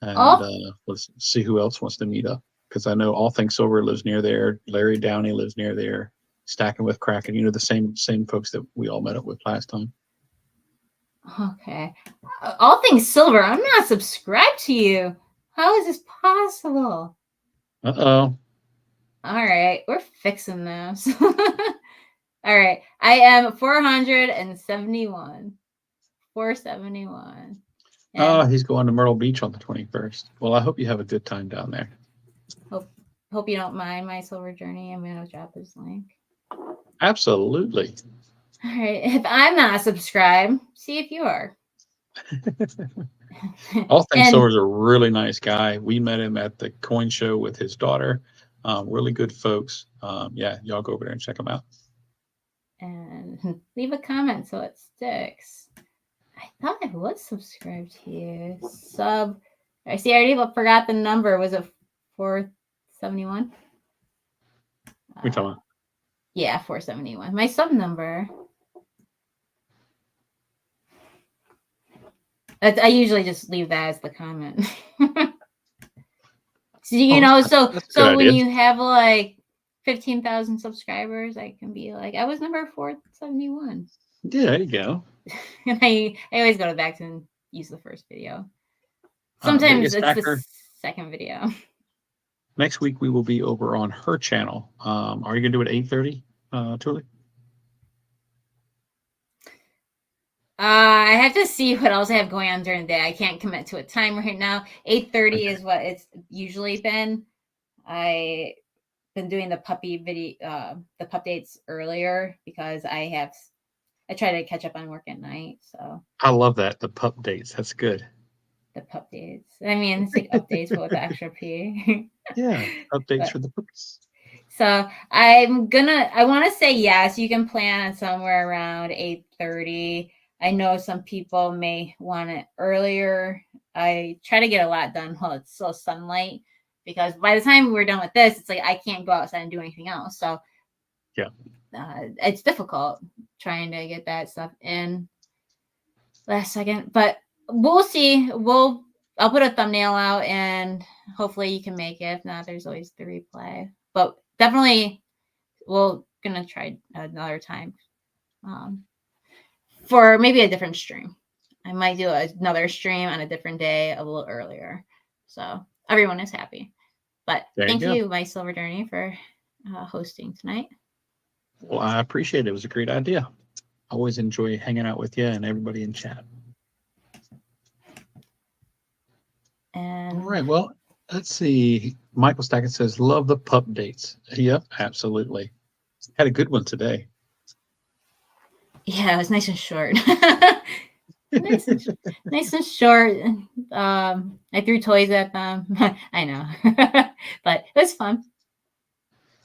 A: and
B: Oh,
A: let's see who else wants to meet up. Because I know All Things Silver lives near there. Larry Downey lives near there. Stacking with Kraken, the same folks that we all met up with last time.
B: okay. All Things Silver. I'm not subscribed to you. How is this possible?
A: Uh-oh.
B: All right, we're fixing this. All right, I am 471. 471.
A: Oh,
B: And
A: he's going to Myrtle Beach on the 21st. Well, I hope you have a good time down there.
B: hope you don't mind my silver journey. I'm gonna drop this link.
A: Absolutely.
B: All right, if I'm not subscribed, see if you are.
A: All Things
B: And
A: Silver is a really nice guy. We met him at the coin show with his daughter. Really good folks. Yeah, y'all go over there and check them out.
B: and leave a comment so it sticks. I thought I was subscribed to you. I see. I already forgot the number. Was it 471?
A: We talking about?
B: Yeah, 471. My sub number. I usually just leave that as the comment. So so when you have like 15,000 subscribers, I can be like, I was number 471.
A: Yeah, there you go.
B: And I always go back to and use the first video. Sometimes it's the second video.
A: Next week we will be over on her channel. Are you gonna do it at 8:30, Tuli?
B: I have to see what else I have going on during the day. I can't commit to a time right now. 8:30 is what it's usually been. I've been doing the puppy video, the pup dates earlier because I try to catch up on work at night. So
A: I love that, the pup dates. That's good.
B: The pup dates. I mean, it's like updates but with the extra P.
A: Yeah, updates for the pups.
B: So I want to say yes. You can plan on somewhere around 8:30. I know some people may want it earlier. I try to get a lot done while it's still sunlight because by the time we're done with this, it's like I can't go outside and do anything else. So
A: yeah,
B: it's difficult trying to get that stuff in last second. But we'll see. I'll put a thumbnail out and hopefully you can make it. If not, there's always the replay. But definitely we're gonna try another time. For maybe a different stream. I might do another stream on a different day a little earlier. So everyone is happy. But thank you, my Silver Journey, for hosting tonight.
A: Well, I appreciate it. It was a great idea. I always enjoy hanging out with you and everybody in chat.
B: And
A: all right, well, let's see. Michael Stackett says, love the pup dates. Yep, absolutely. Had a good one today.
B: Yeah, it was nice and short. nice and short. I threw toys at them. I know. But it was fun.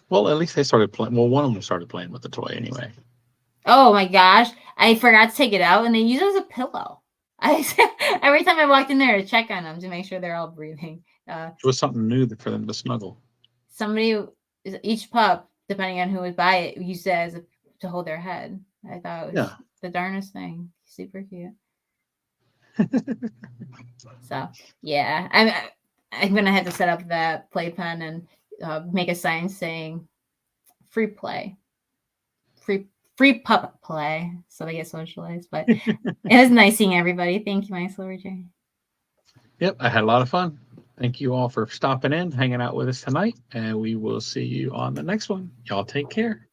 A: Well, at least they started playing. Well, one of them started playing with the toy anyway.
B: Oh my gosh. I forgot to take it out and they use it as a pillow. Every time I walked in there to check on them to make sure they're all breathing.
A: It was something new for them to snuggle.
B: Each pup, depending on who would buy it, used it to hold their head. I thought it was the darnest thing. Super cute. So yeah, I'm gonna have to set up that playpen and make a sign saying free play, free pup play, so they get socialized. But it was nice seeing everybody. Thank you, my Silver Journey.
A: Yep, I had a lot of fun. Thank you all for stopping in, hanging out with us tonight, and we will see you on the next one. Y'all take care.